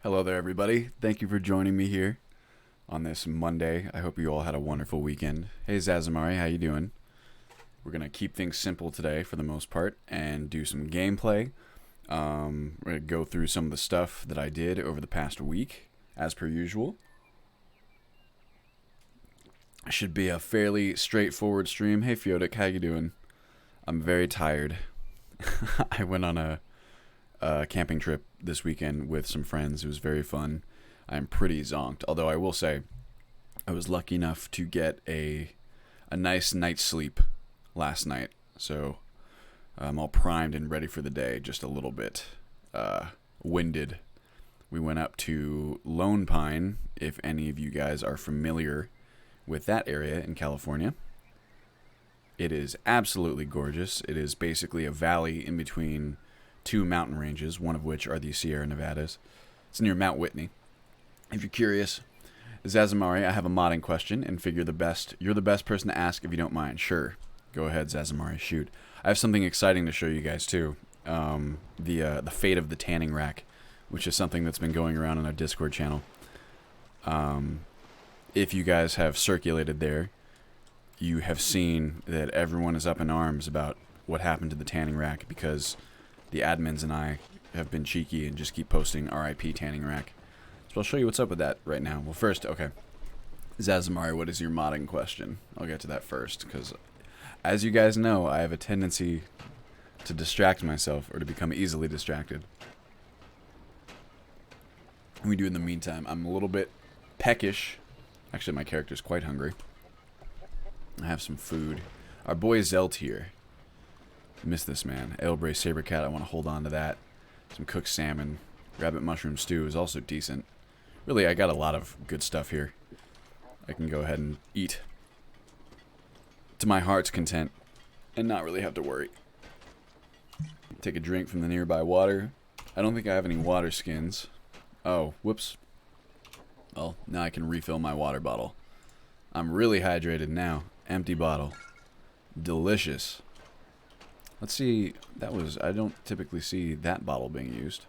Hello there, everybody. Thank you for joining me here on this Monday. I hope you all had a wonderful weekend. Hey, Zazamari, how you doing? We're going to keep things simple today for the most part and do some gameplay. We're going to go through some of the stuff that I did over the past week, as per usual. It should be a fairly straightforward stream. Hey, Fiodik, how you doing? I'm very tired. I went on a camping trip this weekend with some friends. It was very fun. I'm pretty zonked, although I will say I was lucky enough to get a nice night's sleep last night, so I'm all primed and ready for the day, just a little bit winded. We went up to Lone Pine, if any of you guys are familiar with that area in California. It is absolutely gorgeous. It is basically a valley in between two mountain ranges, one of which are the Sierra Nevadas. It's near Mount Whitney. If you're curious, Zazamari, I have a modding question and figure you're the best person to ask if you don't mind. Sure. Go ahead, Zazamari, shoot. I have something exciting to show you guys too. The fate of the tanning rack, which is something that's been going around on our Discord channel. If you guys have circulated there, you have seen that everyone is up in arms about what happened to the tanning rack because the admins and I have been cheeky and just keep posting RIP tanning rack. So I'll show you what's up with that right now. Well, first, okay. Zazamari, what is your modding question? I'll get to that first, because as you guys know, I have a tendency to distract myself or to become easily distracted. We do in the meantime. I'm a little bit peckish. Actually, my character's quite hungry. I have some food. Our boy Zelt here. Miss this man. Elbray Sabercat, I want to hold on to that. Some cooked salmon. Rabbit mushroom stew is also decent. Really, I got a lot of good stuff here. I can go ahead and eat to my heart's content and not really have to worry. Take a drink from the nearby water. I don't think I have any water skins. Oh, whoops. Well, now I can refill my water bottle. I'm really hydrated now. Empty bottle. Delicious. Let's see, I don't typically see that bottle being used.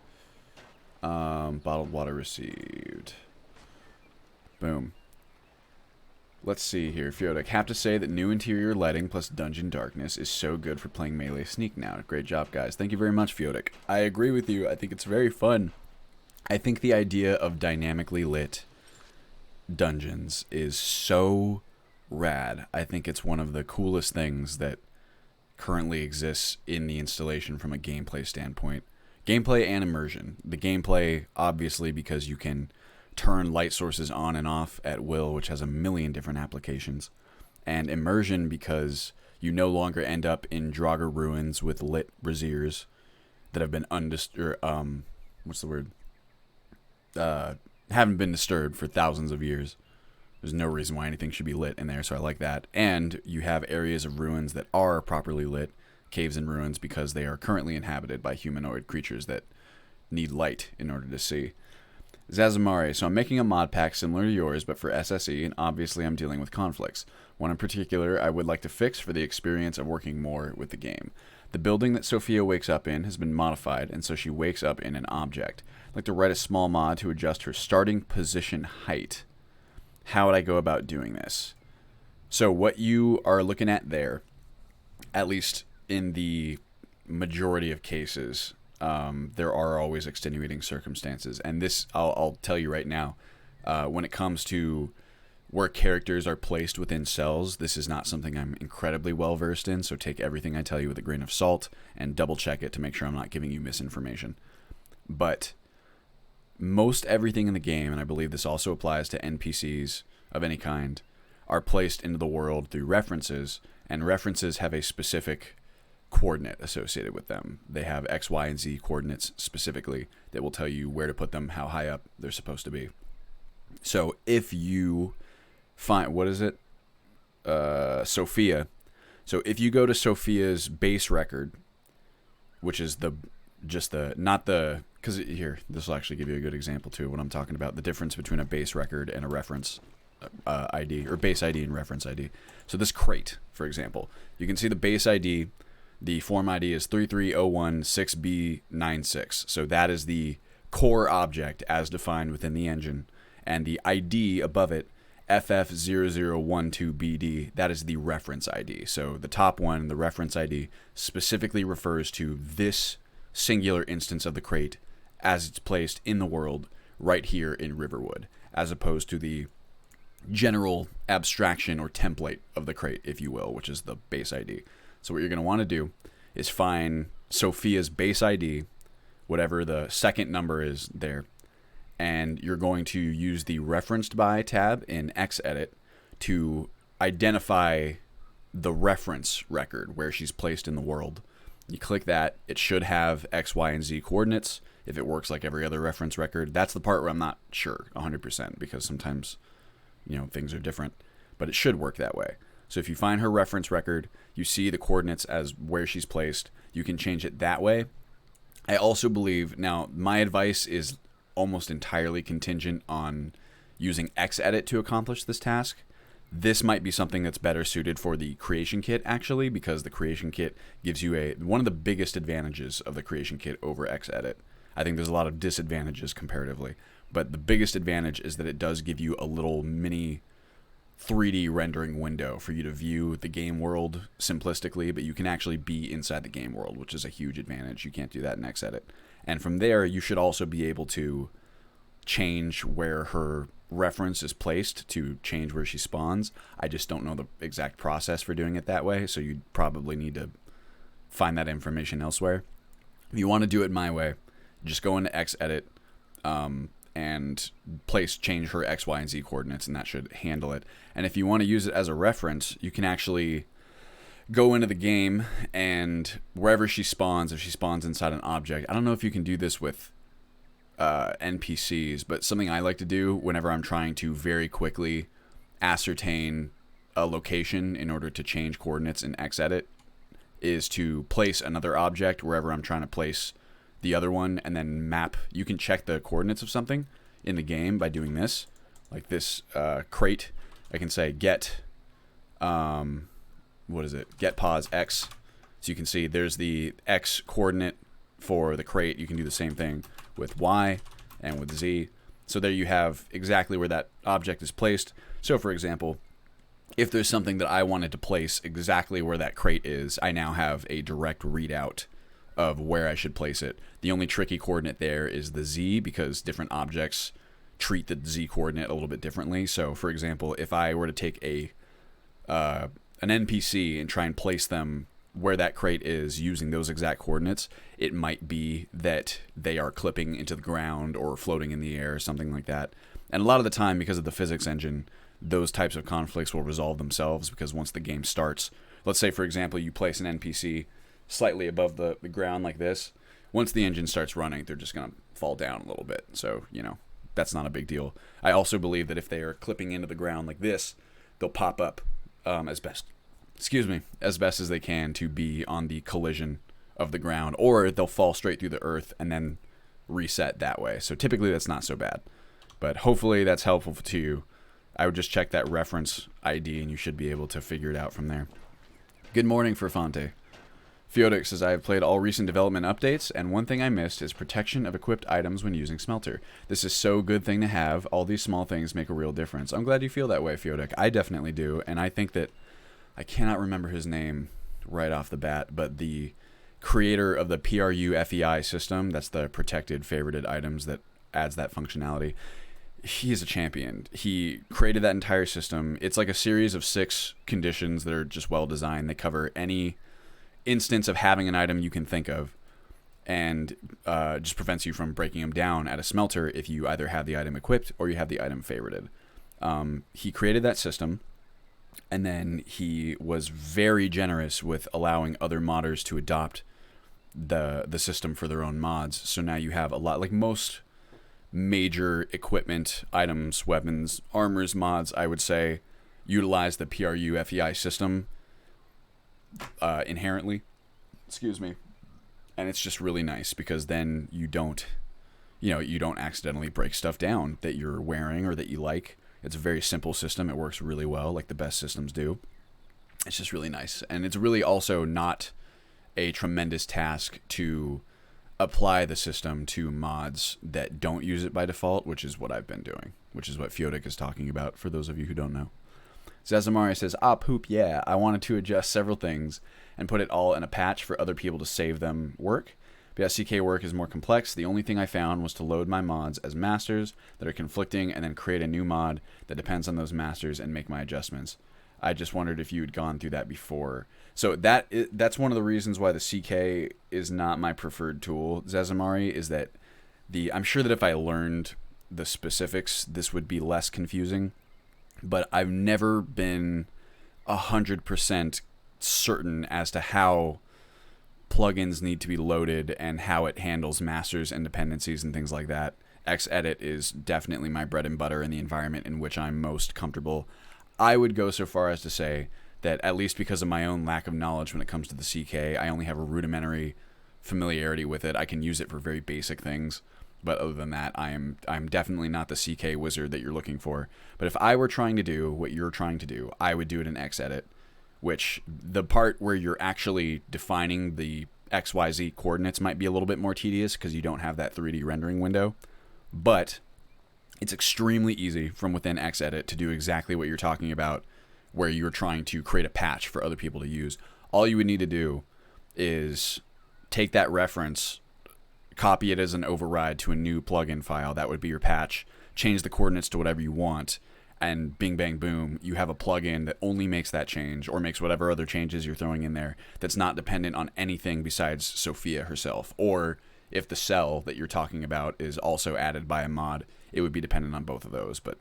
Bottled water received. Boom. Let's see here, Fiodik. Have to say that new interior lighting plus dungeon darkness is so good for playing melee sneak now. Great job, guys. Thank you very much, Fiodik. I agree with you. I think it's very fun. I think the idea of dynamically lit dungeons is so rad. I think it's one of the coolest things that currently exists in the installation from a gameplay standpoint. Gameplay and immersion. The gameplay, obviously, because you can turn light sources on and off at will, which has a million different applications. And immersion because you no longer end up in Draugr ruins with lit braziers that have been haven't been disturbed for thousands of years. There's no reason why anything should be lit in there, so I like that. And you have areas of ruins that are properly lit, caves and ruins, because they are currently inhabited by humanoid creatures that need light in order to see. Zazamari, so I'm making a mod pack similar to yours, but for SSE, and obviously I'm dealing with conflicts. One in particular I would like to fix for the experience of working more with the game. The building that Sophia wakes up in has been modified, and so she wakes up in an object. I'd like to write a small mod to adjust her starting position height. How would I go about doing this? So what you are looking at there, at least in the majority of cases, there are always extenuating circumstances. And this, I'll tell you right now, when it comes to where characters are placed within cells, this is not something I'm incredibly well versed in, so take everything I tell you with a grain of salt and double check it to make sure I'm not giving you misinformation. But most everything in the game, and I believe this also applies to NPCs of any kind, are placed into the world through references, and references have a specific coordinate associated with them. They have X, Y, and Z coordinates specifically that will tell you where to put them, how high up they're supposed to be. So if you find, Sophia. So if you go to Sophia's base record, which is because here, this will actually give you a good example too of what I'm talking about, the difference between a base record and a reference ID, or base ID and reference ID. So this crate, for example, you can see the base ID, the form ID is 33016B96. So that is the core object as defined within the engine, and the ID above it, FF0012BD, that is the reference ID. So the top one, the reference ID, specifically refers to this singular instance of the crate as it's placed in the world right here in Riverwood, as opposed to the general abstraction or template of the crate, if you will, which is the base ID. So what you're going to want to do is find Sophia's base ID, whatever the second number is there, and you're going to use the referenced by tab in Xedit to identify the reference record where she's placed in the world. You click that, it should have X, Y, and Z coordinates if it works like every other reference record. That's the part where I'm not sure 100% because sometimes, things are different, but it should work that way. So if you find her reference record, you see the coordinates as where she's placed, you can change it that way. I also believe, now my advice is almost entirely contingent on using Xedit to accomplish this task. This might be something that's better suited for the creation kit, actually, because the creation kit gives you one of the biggest advantages of the creation kit over Xedit. I think there's a lot of disadvantages comparatively, but the biggest advantage is that it does give you a little mini 3D rendering window for you to view the game world simplistically, but you can actually be inside the game world, which is a huge advantage. You can't do that in Xedit. And from there, you should also be able to change where her reference is placed to change where she spawns. I just don't know the exact process for doing it that way, so you'd probably need to find that information elsewhere. If you want to do it my way, just go into Xedit and change her X, Y, and Z coordinates, and that should handle it. And if you want to use it as a reference, you can actually go into the game, and wherever she spawns, if she spawns inside an object, I don't know if you can do this with NPCs, but something I like to do whenever I'm trying to very quickly ascertain a location in order to change coordinates in Xedit is to place another object wherever I'm trying to place the other one, and then map. You can check the coordinates of something in the game by doing this, like this crate. I can say get get pause X, so you can see there's the X coordinate for the crate. You can do the same thing with Y and with Z. So there you have exactly where that object is placed. So for example, if there's something that I wanted to place exactly where that crate is, I now have a direct readout of where I should place it. The only tricky coordinate there is the Z, because different objects treat the Z coordinate a little bit differently. So for example, if I were to take an NPC and try and place them where that crate is using those exact coordinates, it might be that they are clipping into the ground or floating in the air or something like that. And a lot of the time, because of the physics engine, those types of conflicts will resolve themselves, because once the game starts, let's say for example you place an NPC slightly above the ground like this, once the engine starts running, they're just going to fall down a little bit. So, that's not a big deal. I also believe that if they are clipping into the ground like this, they'll pop up as best as they can to be on the collision of the ground, or they'll fall straight through the earth and then reset that way. So typically that's not so bad, but hopefully that's helpful to you. I would just check that reference ID and you should be able to figure it out from there. Good morning, Ferfante. Feodic says, I have played all recent development updates, and one thing I missed is protection of equipped items when using Smelter. This is so good thing to have. All these small things make a real difference. I'm glad you feel that way, Feodic. I definitely do, and I think that, I cannot remember his name right off the bat, but the creator of the PRU FEI system, that's the protected favorited items that adds that functionality, he is a champion. He created that entire system. It's like a series of 6 conditions that are just well designed. They cover any instance of having an item you can think of, and just prevents you from breaking them down at a smelter if you either have the item equipped or you have the item favorited. He created that system, and then he was very generous with allowing other modders to adopt the system for their own mods. So now you have a lot, like most major equipment, items, weapons, armors mods, I would say, utilize the PRU FEI system inherently. Excuse me. And it's just really nice, because then you don't accidentally break stuff down that you're wearing or that you like. It's a very simple system. It works really well, like the best systems do. It's just really nice. And it's really also not a tremendous task to apply the system to mods that don't use it by default, which is what I've been doing, which is what Fiodik is talking about, for those of you who don't know. Zazamari says, poop, yeah, I wanted to adjust several things and put it all in a patch for other people to save them work. But yeah, CK work is more complex. The only thing I found was to load my mods as masters that are conflicting and then create a new mod that depends on those masters and make my adjustments. I just wondered if you had gone through that before. So that's one of the reasons why the CK is not my preferred tool, Zazamari, is that I'm sure that if I learned the specifics, this would be less confusing. But I've never been 100% certain as to how plugins need to be loaded and how it handles masters and dependencies and things like that. Xedit is definitely my bread and butter in the environment in which I'm most comfortable. I would go so far as to say that, at least because of my own lack of knowledge when it comes to the CK, I only have a rudimentary familiarity with it. I can use it for very basic things, but other than that, I'm definitely not the CK wizard that you're looking for. But if I were trying to do what you're trying to do, I would do it in Xedit, which the part where you're actually defining the XYZ coordinates might be a little bit more tedious because you don't have that 3D rendering window. But it's extremely easy from within Xedit to do exactly what you're talking about, where you're trying to create a patch for other people to use. All you would need to do is take that reference, copy it as an override to a new plugin file. That would be your patch. Change the coordinates to whatever you want, and bing, bang, boom, you have a plugin that only makes that change, or makes whatever other changes you're throwing in there, that's not dependent on anything besides Sophia herself. Or if the cell that you're talking about is also added by a mod, it would be dependent on both of those. But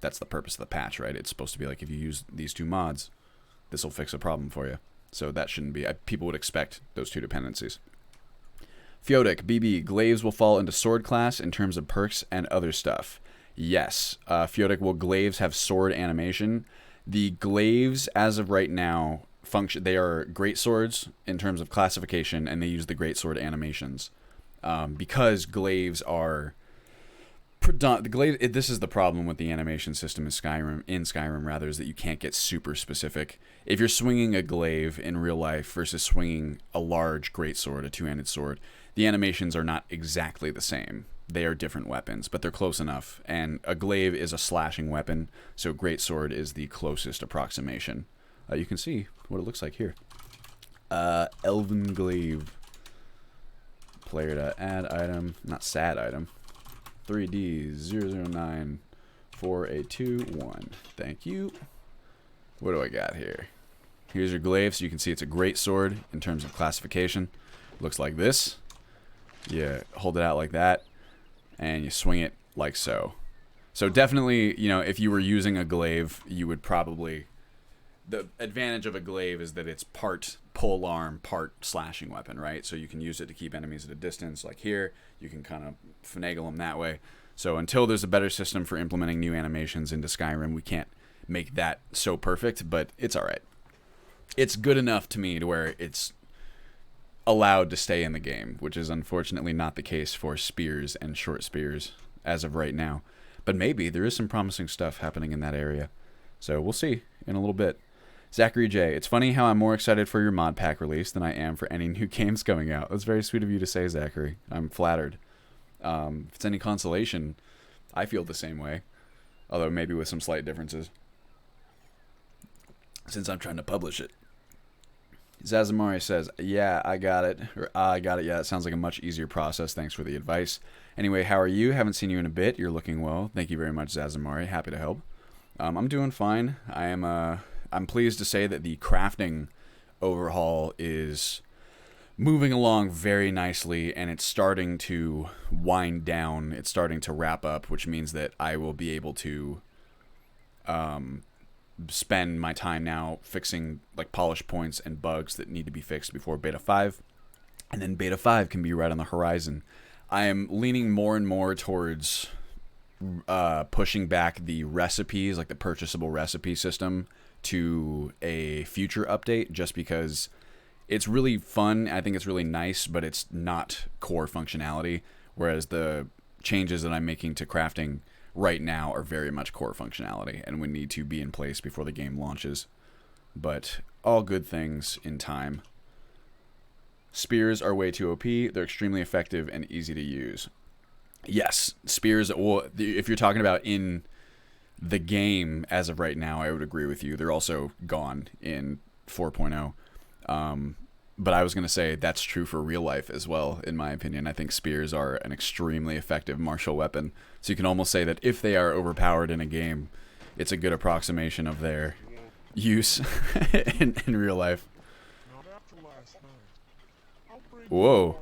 that's the purpose of the patch, right? It's supposed to be like, if you use these two mods, this will fix a problem for you. So that shouldn't be... people would expect those two dependencies. Fiodik, BB, glaives will fall into sword class in terms of perks and other stuff. Yes. Fiodik, will glaives have sword animation? The glaives, as of right now, function. They are great swords in terms of classification, and they use the great sword animations. Because glaives are... this is the problem with the animation system in Skyrim, is that you can't get super specific. If you're swinging a glaive in real life versus swinging a large greatsword, a two-handed sword, the animations are not exactly the same. They are different weapons, but they're close enough. And a glaive is a slashing weapon, so greatsword is the closest approximation. You can see what it looks like here. Elven glaive. Player to add item, not sad item. 3D00948221. Thank you. What do I got here? Here's your glaive, so you can see it's a great sword in terms of classification. Looks like this. You hold it out like that, and you swing it like so. So definitely, you know, if you were using a glaive, you would probably... The advantage of a glaive is that it's part pole arm, part slashing weapon, right? So you can use it to keep enemies at a distance, like here. You can kind of finagle them that way. So until there's a better system for implementing new animations into Skyrim, we can't make that so perfect, but it's all right. It's good enough to me to where it's allowed to stay in the game, which is unfortunately not the case for spears and short spears as of right now. But maybe there is some promising stuff happening in that area. So we'll see in a little bit. Zachary J. It's funny how I'm more excited for your mod pack release than I am for any new games coming out. That's very sweet of you to say, Zachary. I'm flattered. If it's any consolation, I feel the same way. Although maybe with some slight differences, since I'm trying to publish it. Zazamari says, yeah, I got it. Or, I got it. Yeah, it sounds like a much easier process. Thanks for the advice. Anyway, how are you? Haven't seen you in a bit. You're looking well. Thank you very much, Zazamari. Happy to help. I'm doing fine. I'm pleased to say that the crafting overhaul is moving along very nicely, and it's starting to wind down. It's starting to wrap up, which means that I will be able to spend my time now fixing like polish points and bugs that need to be fixed before Beta 5. And then Beta 5 can be right on the horizon. I am leaning more and more towards pushing back the recipes, like the purchasable recipe system, to a future update, just because it's really fun. I think it's really nice, but it's not core functionality, whereas the changes that I'm making to crafting right now are very much core functionality and would need to be in place before the game launches. But all good things in time. Spears are way too OP. They're extremely effective and easy to use. Yes, spears, well, if you're talking about in the game as of right now, I would agree with you. They're also gone in 4.0. But I was going to say that's true for real life as well, in my opinion. I think spears are an extremely effective martial weapon. So you can almost say that if they are overpowered in a game, it's a good approximation of their use in real life. Whoa.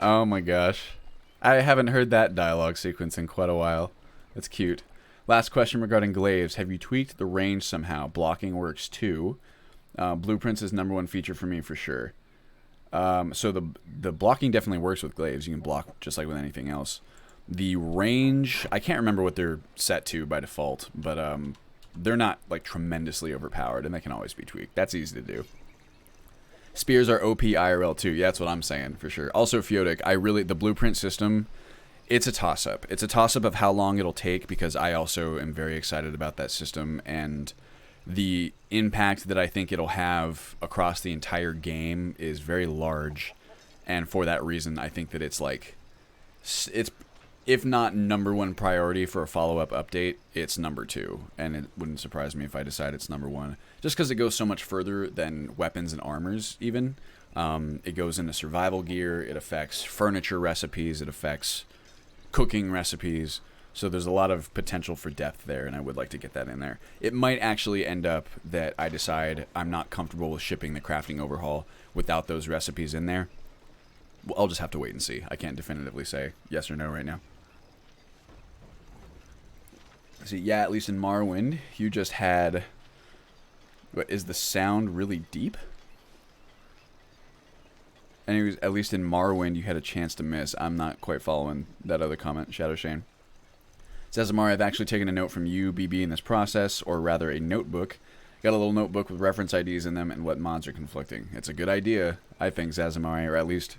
Oh my gosh. I haven't heard that dialogue sequence in quite a while. That's cute. Last question regarding glaives. Have you tweaked the range somehow? Blocking works too. Blueprints is #1 feature for me for sure. So the blocking definitely works with glaives. You can block just like with anything else. The range, I can't remember what they're set to by default, but they're not like tremendously overpowered, and they can always be tweaked. That's easy to do. Spears are OP IRL too. Yeah, that's what I'm saying for sure. Also, Fiotic, the blueprint system, it's a toss-up. It's a toss-up of how long it'll take, because I also am very excited about that system and the impact that I think it'll have across the entire game is very large. And for that reason, I think that it's if not #1 priority for a follow-up update, it's #2. And it wouldn't surprise me if I decide it's #1. Just because it goes so much further than weapons and armors, even. It goes into survival gear, it affects furniture recipes, it affects cooking recipes. So there's a lot of potential for depth there, and I would like to get that in there. It might actually end up that I decide I'm not comfortable with shipping the crafting overhaul without those recipes in there. Well, I'll just have to wait and see. I can't definitively say yes or no right now. So yeah, at least in Morrowind, you just had... What, is the sound really deep? Anyways, at least in Morrowind, you had a chance to miss. I'm not quite following that other comment, Shadow Shane. Says Amari, I've actually taken a note from you, BB, in this process, or rather a notebook. Got a little notebook with reference IDs in them and what mods are conflicting. It's a good idea, I think, Zazamari, or at least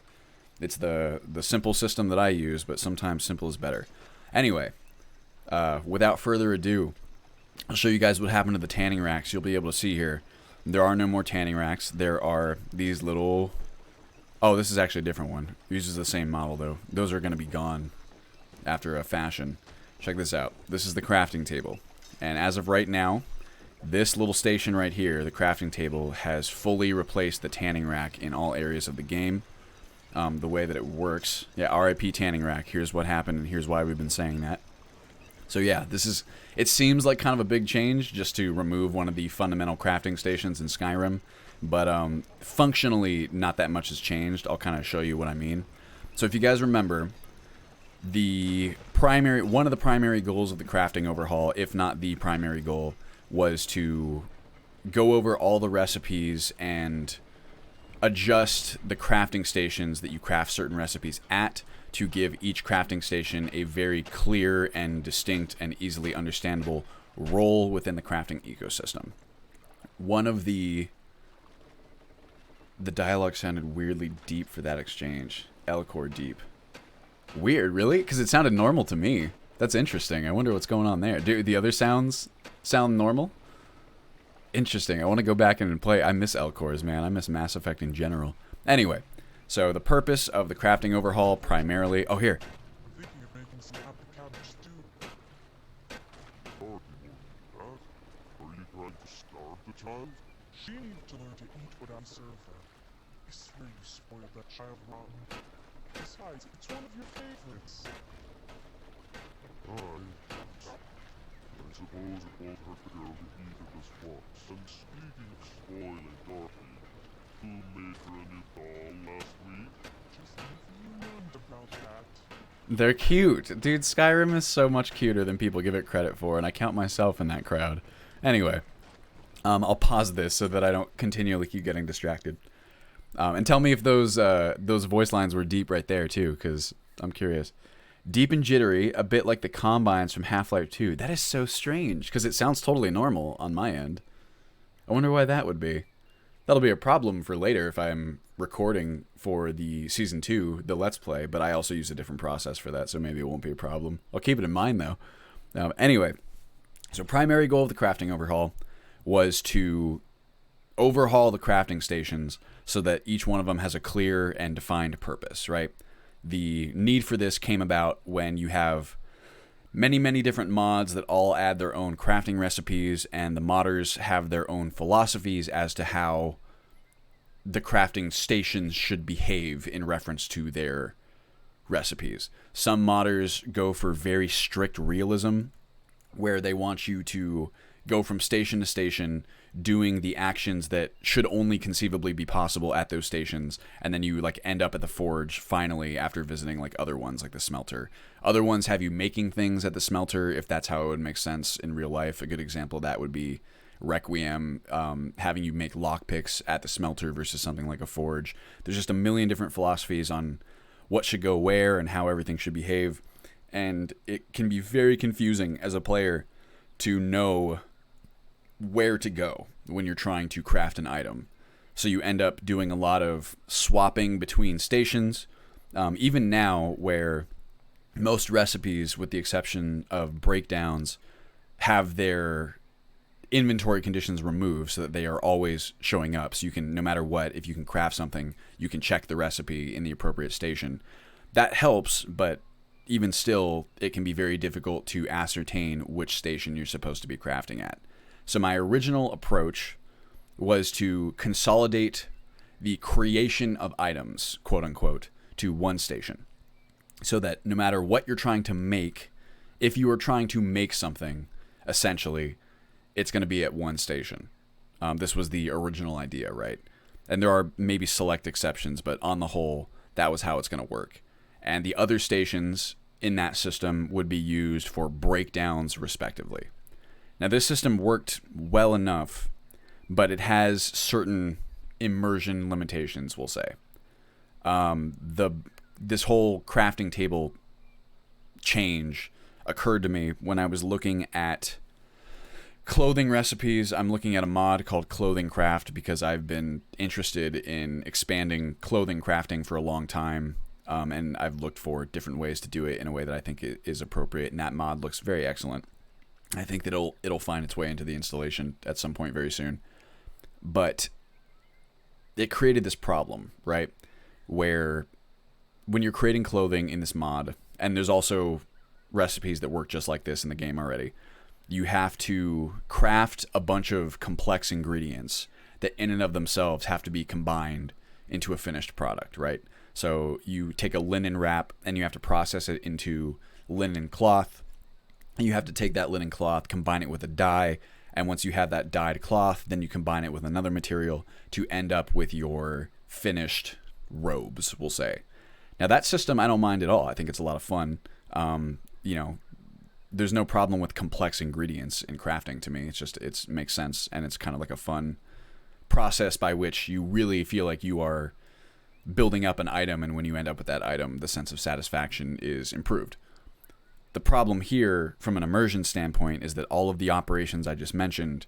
it's the simple system that I use, but sometimes simple is better. Anyway, without further ado, I'll show you guys what happened to the tanning racks. You'll be able to see here. There are no more tanning racks. There are these little... Oh, this is actually a different one. It uses the same model, though. Those are going to be gone after a fashion. Check this out. This is the crafting table. And as of right now, this little station right here, the crafting table, has fully replaced the tanning rack in all areas of the game. The way that it works. Yeah, RIP tanning rack. Here's what happened, and here's why we've been saying that. So yeah, this is... It seems like kind of a big change just to remove one of the fundamental crafting stations in Skyrim. But functionally, not that much has changed. I'll kind of show you what I mean. So if you guys remember... one of the primary goals of the crafting overhaul, if not the primary goal, was to go over all the recipes and adjust the crafting stations that you craft certain recipes at to give each crafting station a very clear and distinct and easily understandable role within the crafting ecosystem. One of the dialogue sounded weirdly deep for that exchange. Elcor deep. Weird, really? Because it sounded normal to me. That's interesting. I wonder what's going on there. Do the other sounds sound normal? Interesting. I want to go back and play. I miss Elcors, man. I miss Mass Effect in general. Anyway, so the purpose of the crafting overhaul primarily... Oh, here. I'm thinking of making some apple cabbage stew. Are you trying to starve the child? She needs to learn to eat what I serve her. I swear you spoiled that child rotten. Besides, it's one of your favorites. I suppose it won't hurt to go to eat of this box. And speaking of spoiling Dorothy, who made her a new doll last week? Just never learned about that. They're cute. Dude, Skyrim is so much cuter than people give it credit for, and I count myself in that crowd. Anyway, I'll pause this so that I don't continually keep getting distracted. And tell me if those voice lines were deep right there, too, because I'm curious. Deep and jittery, a bit like the Combines from Half-Life 2. That is so strange, because it sounds totally normal on my end. I wonder why that would be. That'll be a problem for later if I'm recording for the Season 2, the Let's Play, but I also use a different process for that, so maybe it won't be a problem. I'll keep it in mind, though. Anyway, so primary goal of the crafting overhaul was to overhaul the crafting stations so that each one of them has a clear and defined purpose, right? The need for this came about when you have many, many different mods that all add their own crafting recipes, and the modders have their own philosophies as to how the crafting stations should behave in reference to their recipes. Some modders go for very strict realism, where they want you to go from station to station doing the actions that should only conceivably be possible at those stations, and then you like end up at the forge finally after visiting like other ones like the smelter. Other ones have you making things at the smelter if that's how it would make sense in real life. A good example of that would be Requiem, having you make lockpicks at the smelter versus something like a forge. There's just a million different philosophies on what should go where and how everything should behave, and it can be very confusing as a player to know where to go when you're trying to craft an item. So you end up doing a lot of swapping between stations. Even now, where most recipes, with the exception of breakdowns, have their inventory conditions removed so that they are always showing up. So you can, no matter what, if you can craft something, you can check the recipe in the appropriate station. That helps, but even still, it can be very difficult to ascertain which station you're supposed to be crafting at. So my original approach was to consolidate the creation of items, quote unquote, to one station. So that no matter what you're trying to make, if you are trying to make something, essentially, it's going to be at one station. This was the original idea, right? And there are maybe select exceptions, but on the whole, that was how it's going to work. And the other stations in that system would be used for breakdowns, respectively. Now, this system worked well enough, but it has certain immersion limitations, we'll say. This whole crafting table change occurred to me when I was looking at clothing recipes. I'm looking at a mod called Clothing Craft because I've been interested in expanding clothing crafting for a long time, and I've looked for different ways to do it in a way that I think is appropriate, and that mod looks very excellent. I think that it'll find its way into the installation at some point very soon. But it created this problem, right? Where when you're creating clothing in this mod, and there's also recipes that work just like this in the game already, you have to craft a bunch of complex ingredients that in and of themselves have to be combined into a finished product, right? So you take a linen wrap and you have to process it into linen cloth. You have to take that linen cloth, combine it with a dye, and once you have that dyed cloth, then you combine it with another material to end up with your finished robes, we'll say. Now, that system I don't mind at all. I think it's a lot of fun. There's no problem with complex ingredients in crafting to me. It makes sense, and it's kind of like a fun process by which you really feel like you are building up an item, and when you end up with that item, the sense of satisfaction is improved. The problem here, from an immersion standpoint, is that all of the operations I just mentioned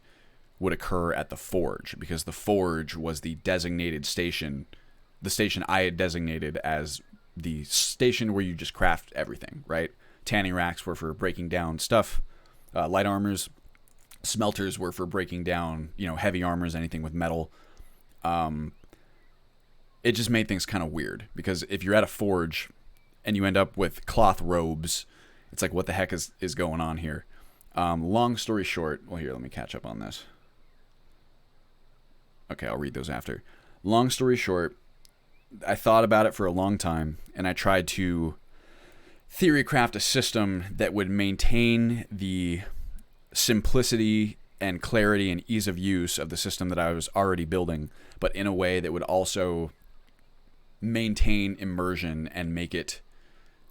would occur at the forge, because the forge was the designated station, the station I had designated as the station where you just craft everything, right? Tanning racks were for breaking down stuff, light armors. Smelters were for breaking down, heavy armors, anything with metal. It just made things kind of weird, because if you're at a forge and you end up with cloth robes, it's like, what the heck is going on here? Long story short, well, here, let me catch up on this. Okay, I'll read those after. Long story short, I thought about it for a long time, and I tried to theory craft a system that would maintain the simplicity and clarity and ease of use of the system that I was already building, but in a way that would also maintain immersion and make it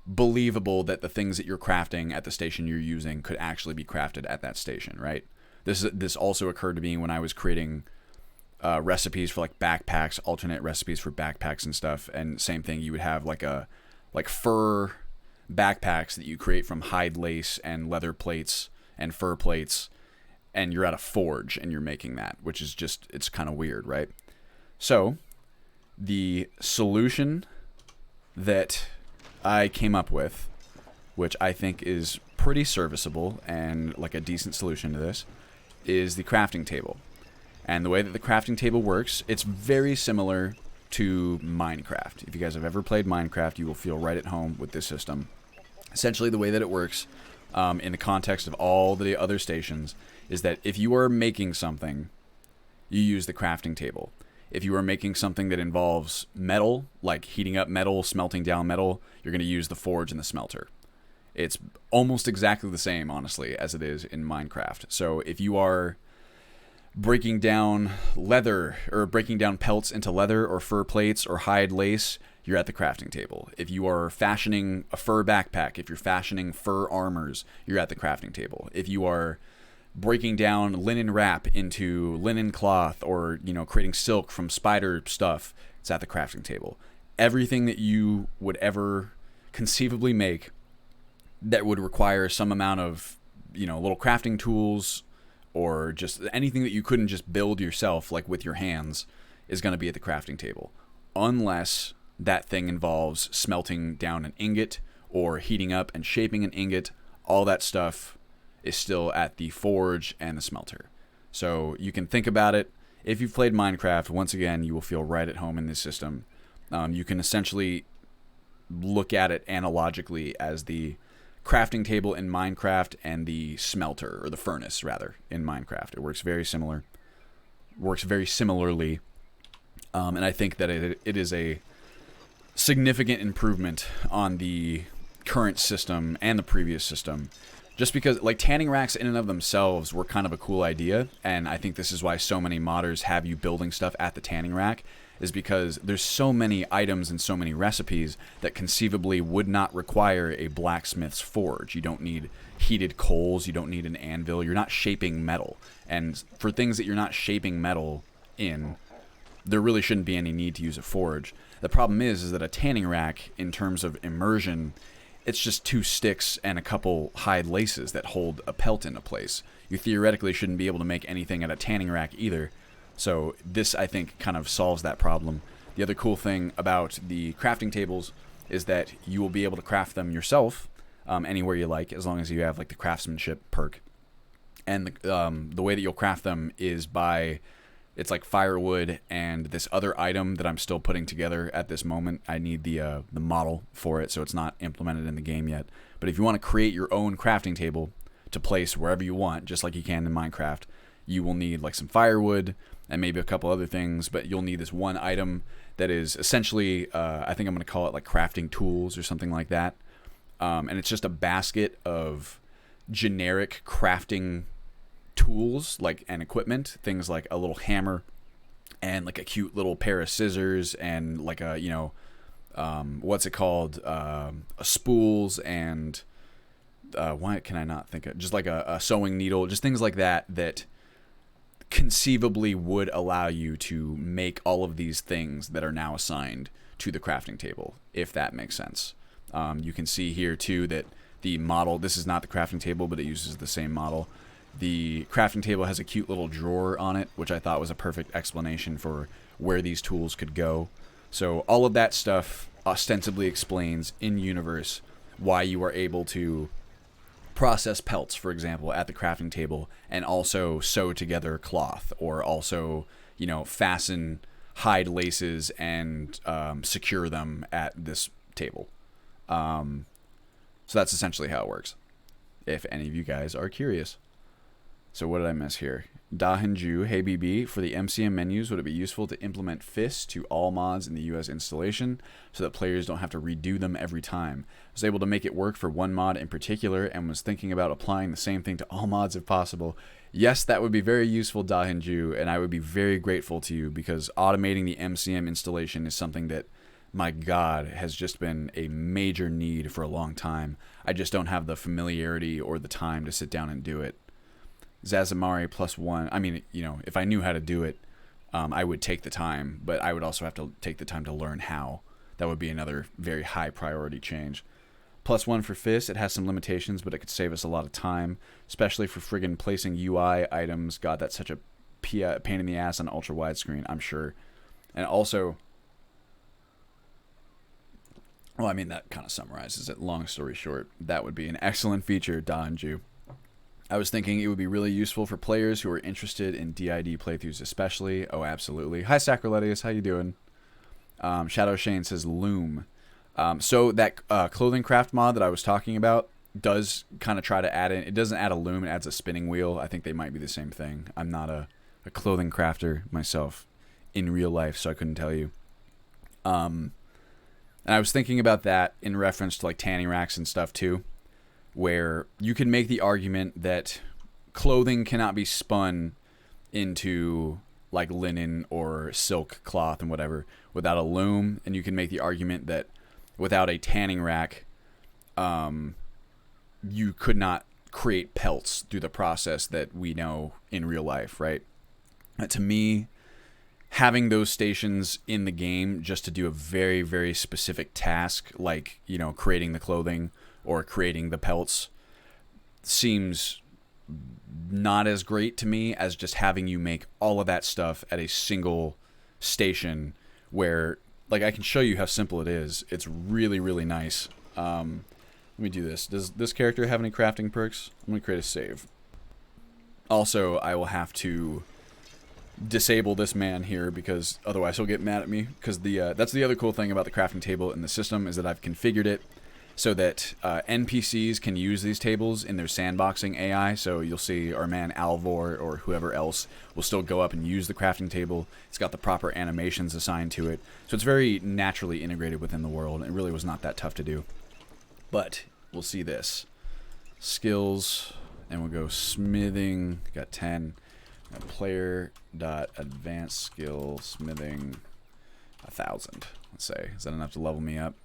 believable that the things that you're crafting at the station you're using could actually be crafted at that station, right? This also occurred to me when I was creating recipes for like backpacks, alternate recipes for backpacks and stuff, and same thing, you would have like fur backpacks that you create from hide lace and leather plates and fur plates, and you're at a forge and you're making that, which is just, it's kind of weird, right? So, the solution that I came up with, which I think is pretty serviceable and like a decent solution to this, is the crafting table. And the way that the crafting table works, it's very similar to Minecraft. If you guys have ever played Minecraft, you will feel right at home with this system. Essentially, the way that it works, in the context of all the other stations, is that if you are making something, you use the crafting table. If you are making something that involves metal, like heating up metal, smelting down metal, you're going to use the forge and the smelter. It's almost exactly the same, honestly, as it is in Minecraft. So if you are breaking down leather or breaking down pelts into leather or fur plates or hide lace, you're at the crafting table. If you are fashioning a fur backpack, if you're fashioning fur armors, you're at the crafting table. If you are breaking down linen wrap into linen cloth, or creating silk from spider stuff, it's at the crafting table. Everything that you would ever conceivably make that would require some amount of little crafting tools, or just anything that you couldn't just build yourself like with your hands, is going to be at the crafting table, unless that thing involves smelting down an ingot or heating up and shaping an ingot. All that stuff is still at the forge and the smelter. So you can think about it. If you've played Minecraft, once again, you will feel right at home in this system. You can essentially look at it analogically as the crafting table in Minecraft and the smelter, or the furnace rather, in Minecraft. It works very similarly. And I think that it is a significant improvement on the current system and the previous system. Just because, like, tanning racks in and of themselves were kind of a cool idea, and I think this is why so many modders have you building stuff at the tanning rack, is because there's so many items and so many recipes that conceivably would not require a blacksmith's forge. You don't need heated coals, you don't need an anvil, you're not shaping metal. And for things that you're not shaping metal in, there really shouldn't be any need to use a forge. The problem is that a tanning rack, in terms of immersion, it's just 2 sticks and a couple hide laces that hold a pelt into place. You theoretically shouldn't be able to make anything at a tanning rack either. So this, I think, kind of solves that problem. The other cool thing about the crafting tables is that you will be able to craft them yourself anywhere you like, as long as you have like the craftsmanship perk. And the way that you'll craft them is by, it's like firewood and this other item that I'm still putting together at this moment. I need the model for it, so it's not implemented in the game yet. But if you want to create your own crafting table to place wherever you want, just like you can in Minecraft, you will need like some firewood and maybe a couple other things, but you'll need this one item that is essentially, I think I'm going to call it like crafting tools or something like that. And it's just a basket of generic crafting tools and equipment, things like a little hammer and like a cute little pair of scissors and like a, what's it called? Spools and why can I not think of, just like a sewing needle, just things like that conceivably would allow you to make all of these things that are now assigned to the crafting table, if that makes sense. You can see here too that the model, this is not the crafting table, but it uses the same model. The crafting table has a cute little drawer on it, which I thought was a perfect explanation for where these tools could go. So all of that stuff ostensibly explains in-universe why you are able to process pelts, for example, at the crafting table, and also sew together cloth, or also, fasten hide laces and secure them at this table. So that's essentially how it works, if any of you guys are curious. So what did I miss here? Dahinju, hey BB, for the MCM menus, would it be useful to implement FIS to all mods in the US installation so that players don't have to redo them every time? I was able to make it work for one mod in particular and was thinking about applying the same thing to all mods if possible. Yes, that would be very useful, Dahinju, and I would be very grateful to you, because automating the MCM installation is something that, my God, has just been a major need for a long time. I just don't have the familiarity or the time to sit down and do it. Zazamari +1. I mean, if I knew how to do it, I would take the time, but I would also have to take the time to learn how. That would be another very high priority change. +1 for FIS. It has some limitations, but it could save us a lot of time, especially for friggin' placing UI items. God, that's such a pain in the ass on ultra widescreen, I'm sure. And also, well, I mean, that kind of summarizes it. Long story short, that would be an excellent feature, Danju. I was thinking it would be really useful for players who are interested in DID playthroughs especially. Oh, absolutely. Hi, Sacroletius. How you doing? Shadow Shane says Loom. So that clothing craft mod that I was talking about does kind of try to add in. It doesn't add a loom. It adds a spinning wheel. I think they might be the same thing. I'm not a clothing crafter myself in real life, so I couldn't tell you. And I was thinking about that in reference to like tanning racks and stuff too, where you can make the argument that clothing cannot be spun into like linen or silk cloth and whatever without a loom, and you can make the argument that without a tanning rack, you could not create pelts through the process that we know in real life, right? To me, having those stations in the game just to do a very, very specific task, like, you know, creating the clothing or creating the pelts, seems not as great to me as just having you make all of that stuff at a single station where, like, I can show you how simple it is. It's really, really nice. Let me do this. Does this character have any crafting perks? I'm going to create a save. Also, I will have to disable this man here because otherwise he'll get mad at me. Because that's the other cool thing about the crafting table in the system is that I've configured it so that NPCs can use these tables in their sandboxing AI. So you'll see our man Alvor or whoever else will still go up and use the crafting table. It's got the proper animations assigned to it. So it's very naturally integrated within the world. It really was not that tough to do. But we'll see this. Skills, and we'll go smithing. Got 10. Player.advanced skill smithing 1,000. Let's say. Is that enough to level me up?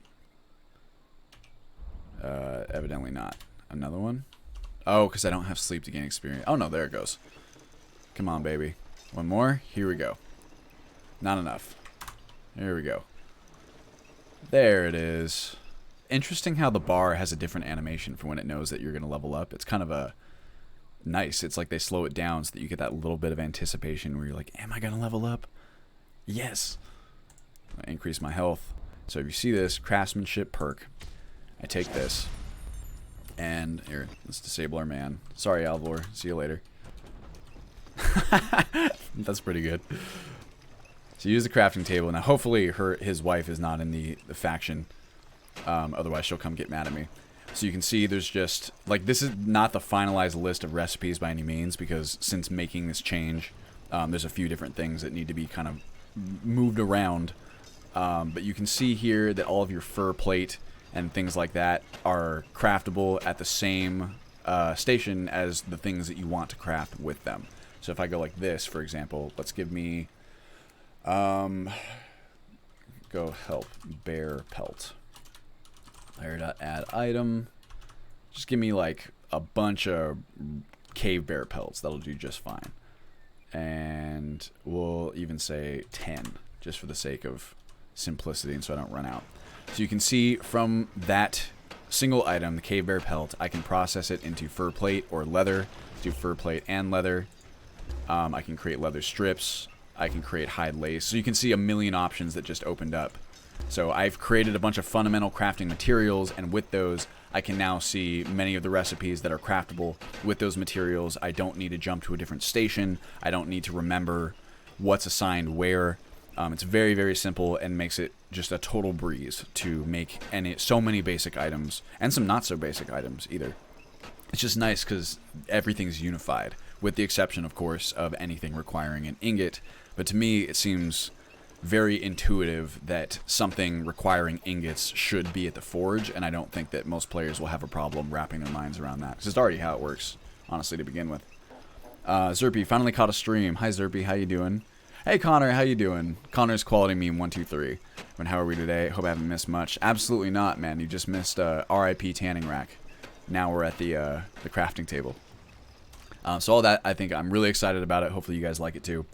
Evidently not. Another one? Oh, because I don't have sleep to gain experience. Oh no, there it goes. Come on, baby. One more. Here we go. Not enough. Here we go. There it is. Interesting how the bar has a different animation for when it knows that you're going to level up. It's kind of a nice. It's like they slow it down so that you get that little bit of anticipation where you're like, am I going to level up? Yes. I increase my health. So if you see this craftsmanship perk, I take this. And here, let's disable our man. Sorry, Alvor. See you later. That's pretty good. So use the crafting table. Now, hopefully his wife is not in the faction. Otherwise, she'll come get mad at me. So you can see there's just, like, this is not the finalized list of recipes by any means, because since making this change, there's a few different things that need to be kind of moved around. But you can see here that all of your fur plate and things like that are craftable at the same station as the things that you want to craft with them. So if I go like this, for example, let's give me, go help, bear pelt. Player.add item. Just give me like a bunch of cave bear pelts. That'll do just fine. And we'll even say 10, just for the sake of simplicity and so I don't run out. So you can see from that single item, the cave bear pelt, I can process it into fur plate or leather. Do fur plate and leather. I can create leather strips. I can create hide lace. So you can see a million options that just opened up. So I've created a bunch of fundamental crafting materials, and with those, I can now see many of the recipes that are craftable with those materials. I don't need to jump to a different station. I don't need to remember what's assigned where. It's very, very simple and makes it just a total breeze to make so many basic items, and some not so basic items either. It's just nice because everything's unified, with the exception, of course, of anything requiring an ingot. But to me, it seems very intuitive that something requiring ingots should be at the forge, and I don't think that most players will have a problem wrapping their minds around that, because it's already how it works, honestly, to begin with. Zerpy finally caught a stream. Hi Zerpy, how you doing? Hey Connor, how you doing? Connor's quality meme 123. And how are we today? Hope I haven't missed much. Absolutely not, man. You just missed RIP tanning rack. Now we're at the crafting table. So all that, I think I'm really excited about it. Hopefully you guys like it too.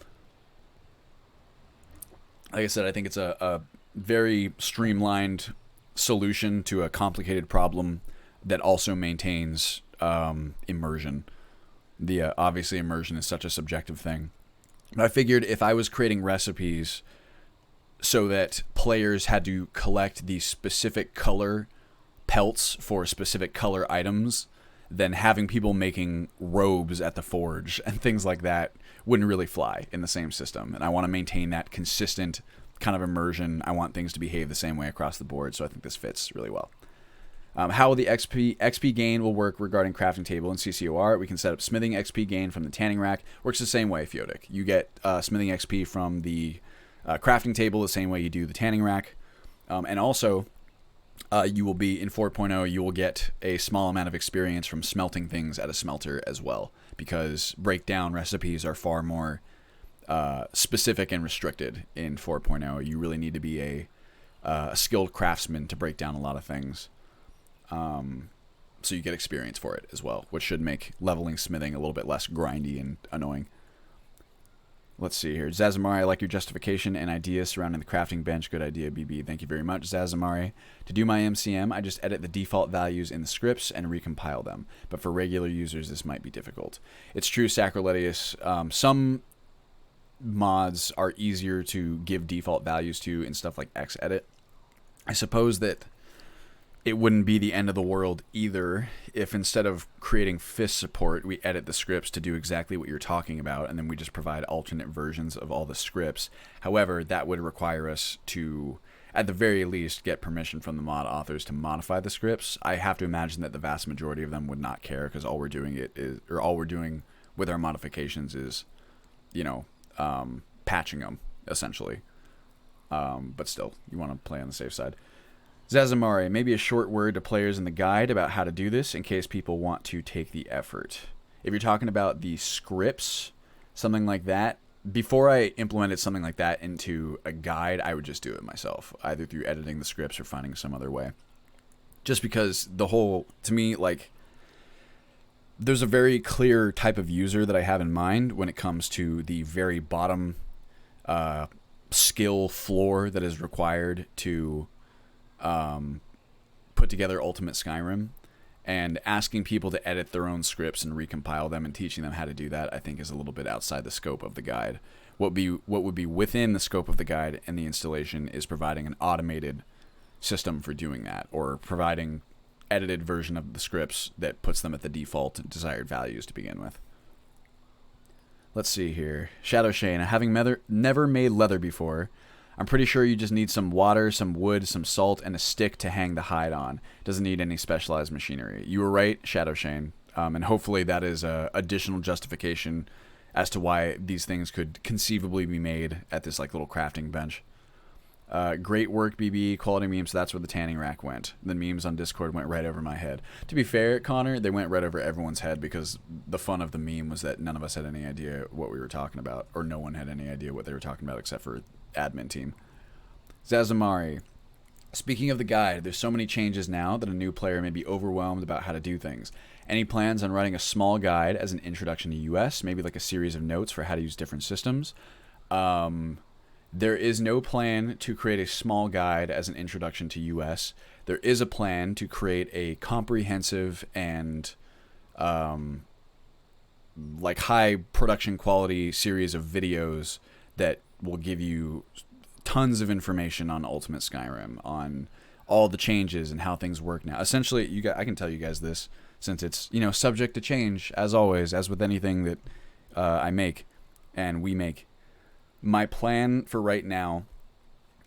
Like I said, I think it's a very streamlined solution to a complicated problem that also maintains immersion. Obviously immersion is such a subjective thing. But I figured if I was creating recipes so that players had to collect the specific color pelts for specific color items, then having people making robes at the forge and things like that wouldn't really fly in the same system. And I want to maintain that consistent kind of immersion. I want things to behave the same way across the board, so I think this fits really well. How will the XP gain will work regarding crafting table and CCOR? We can set up smithing XP gain from the tanning rack. Works the same way, Fiodik. You get smithing XP from the crafting table the same way you do the tanning rack. And also, you will be, in 4.0, you will get a small amount of experience from smelting things at a smelter as well, because breakdown recipes are far more specific and restricted in 4.0. You really need to be a skilled craftsman to break down a lot of things. So you get experience for it as well, which should make leveling smithing a little bit less grindy and annoying. Let's see here. Zazamari, I like your justification and ideas surrounding the crafting bench. Good idea, BB. Thank you very much, Zazamari. To do my MCM, I just edit the default values in the scripts and recompile them. But for regular users, this might be difficult. It's true, Sacriletius. Some mods are easier to give default values to in stuff like Xedit. I suppose that it wouldn't be the end of the world either if instead of creating fist support, we edit the scripts to do exactly what you're talking about, and then we just provide alternate versions of all the scripts. However, that would require us to, at the very least, get permission from the mod authors to modify the scripts. I have to imagine that the vast majority of them would not care, because all we're doing with our modifications is, patching them, essentially. But still, you want to play on the safe side. Zazamari, maybe a short word to players in the guide about how to do this in case people want to take the effort. If you're talking about the scripts, something like that, before I implemented something like that into a guide, I would just do it myself, either through editing the scripts or finding some other way. Just because to me, there's a very clear type of user that I have in mind when it comes to the very bottom skill floor that is required to put together Ultimate Skyrim, and asking people to edit their own scripts and recompile them and teaching them how to do that, I think, is a little bit outside the scope of the guide. What would be within the scope of the guide and the installation is providing an automated system for doing that, or providing edited version of the scripts that puts them at the default desired values to begin with. Let's see here. Shadow Shane, having never made leather before, I'm pretty sure you just need some water, some wood, some salt, and a stick to hang the hide on. Doesn't need any specialized machinery. You were right, Shadow Shane. And hopefully that is additional justification as to why these things could conceivably be made at this little crafting bench. Great work, BB. Quality memes, that's where the tanning rack went. The memes on Discord went right over my head. To be fair, Connor, they went right over everyone's head, because the fun of the meme was that none of us had any idea what we were talking about, or no one had any idea what they were talking about except for admin team. Zazamari, speaking of the guide, there's so many changes now that a new player may be overwhelmed about how to do things. Any plans on writing a small guide as an introduction to US, maybe like a series of notes for how to use different systems? There is no plan to create a small guide as an introduction to US. There is a plan to create a comprehensive and high production quality series of videos that will give you tons of information on Ultimate Skyrim, on all the changes and how things work now. Essentially, I can tell you guys this, since it's subject to change, as always, as with anything that I make and we make. My plan for right now,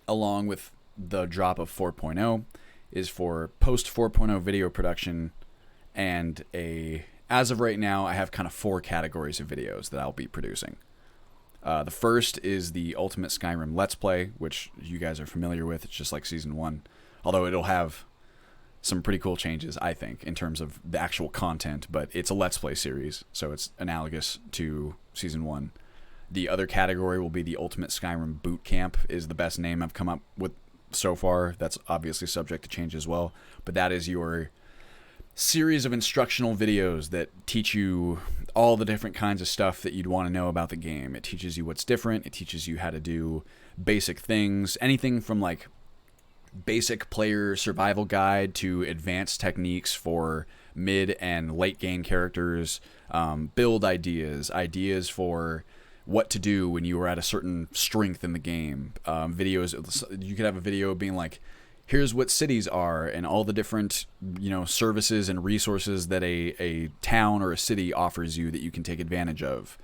along with the drop of 4.0, is for post 4.0 video production, and as of right now, I have kind of 4 categories of videos that I'll be producing. The first is the Ultimate Skyrim Let's Play, which you guys are familiar with. It's just like Season 1. Although it'll have some pretty cool changes, I think, in terms of the actual content. But it's a Let's Play series, so it's analogous to Season 1. The other category will be the Ultimate Skyrim Boot Camp, is the best name I've come up with so far. That's obviously subject to change as well. But that is your series of instructional videos that teach you all the different kinds of stuff that you'd want to know about the game. It teaches you what's different. It teaches you how to do basic things, anything from basic player survival guide to advanced techniques for mid and late game characters, build ideas for what to do when you were at a certain strength in the game. Videos, you could have a video being like, here's what cities are and all the different, services and resources that a town or a city offers you that you can take advantage of.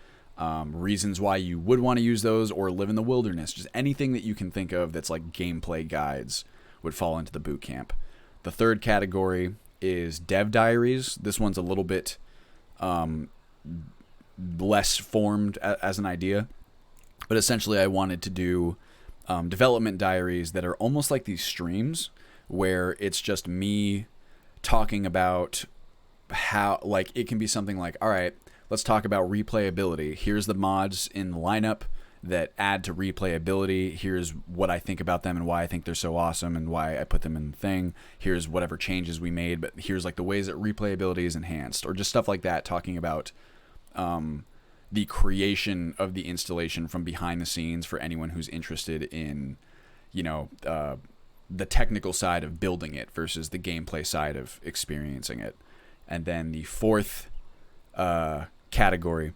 Reasons why you would want to use those or live in the wilderness. Just anything that you can think of that's like gameplay guides would fall into the boot camp. The third category is dev diaries. This one's a little bit less formed as an idea, but essentially I wanted to do development diaries that are almost like these streams where it's just me talking about how, like, it can be something like, all right, let's talk about replayability. Here's the mods in the lineup that add to replayability. Here's what I think about them and why I think they're so awesome and why I put them in the thing. Here's whatever changes we made, but here's like the ways that replayability is enhanced, or just stuff like that, talking about the creation of the installation from behind the scenes for anyone who's interested in, the technical side of building it versus the gameplay side of experiencing it. And then the fourth category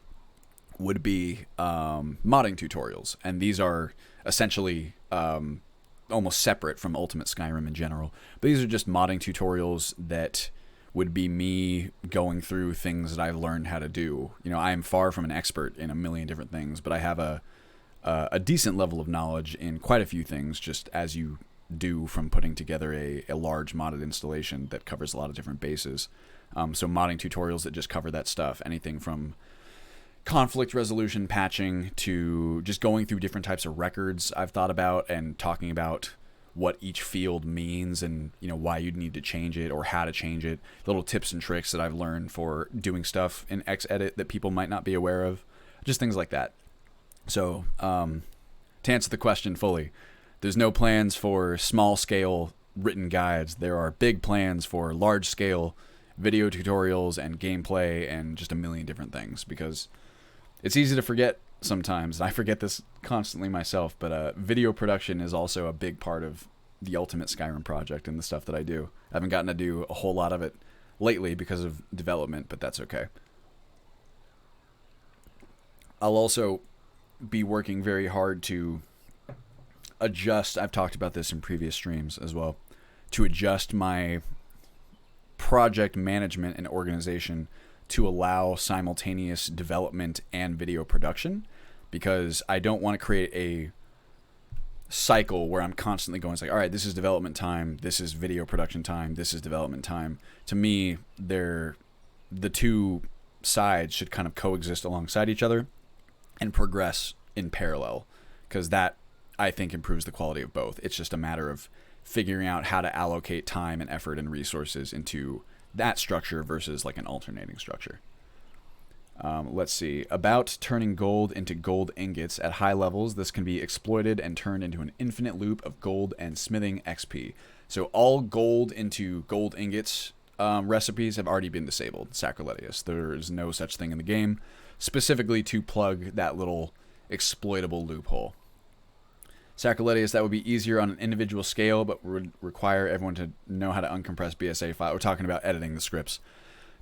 would be modding tutorials, and these are essentially almost separate from Ultimate Skyrim in general. But these are just modding tutorials that would be me going through things that I've learned how to do. I am far from an expert in a million different things, but I have a decent level of knowledge in quite a few things, just as you do from putting together a large modded installation that covers a lot of different bases. So modding tutorials that just cover that stuff, anything from conflict resolution, patching, to just going through different types of records I've thought about and talking about what each field means and why you'd need to change it or how to change it. Little tips and tricks that I've learned for doing stuff in Xedit that people might not be aware of. Just things like that. So to answer the question fully, there's no plans for small scale written guides. There are big plans for large scale video tutorials and gameplay and just a million different things, because it's easy to forget sometimes. I forget this constantly myself, but video production is also a big part of the Ultimate Skyrim project and the stuff that I do. I haven't gotten to do a whole lot of it lately because of development, but that's okay. I'll also be working very hard to adjust, I've talked about this in previous streams as well, to adjust my project management and organization to allow simultaneous development and video production, because I don't want to create a cycle where I'm constantly going, it's like, all right, this is development time, this is video production time, this is development time. To me, the two sides should kind of coexist alongside each other and progress in parallel, because that, I think, improves the quality of both. It's just a matter of figuring out how to allocate time and effort and resources into that structure versus like an alternating structure. Let's see. About turning gold into gold ingots at high levels, this can be exploited and turned into an infinite loop of gold and smithing XP. So all gold into gold ingots recipes have already been disabled. Sacrilegious. There is no such thing in the game, specifically to plug that little exploitable loophole. Sacrilegious, that would be easier on an individual scale, but would require everyone to know how to uncompress BSA file. We're talking about editing the scripts.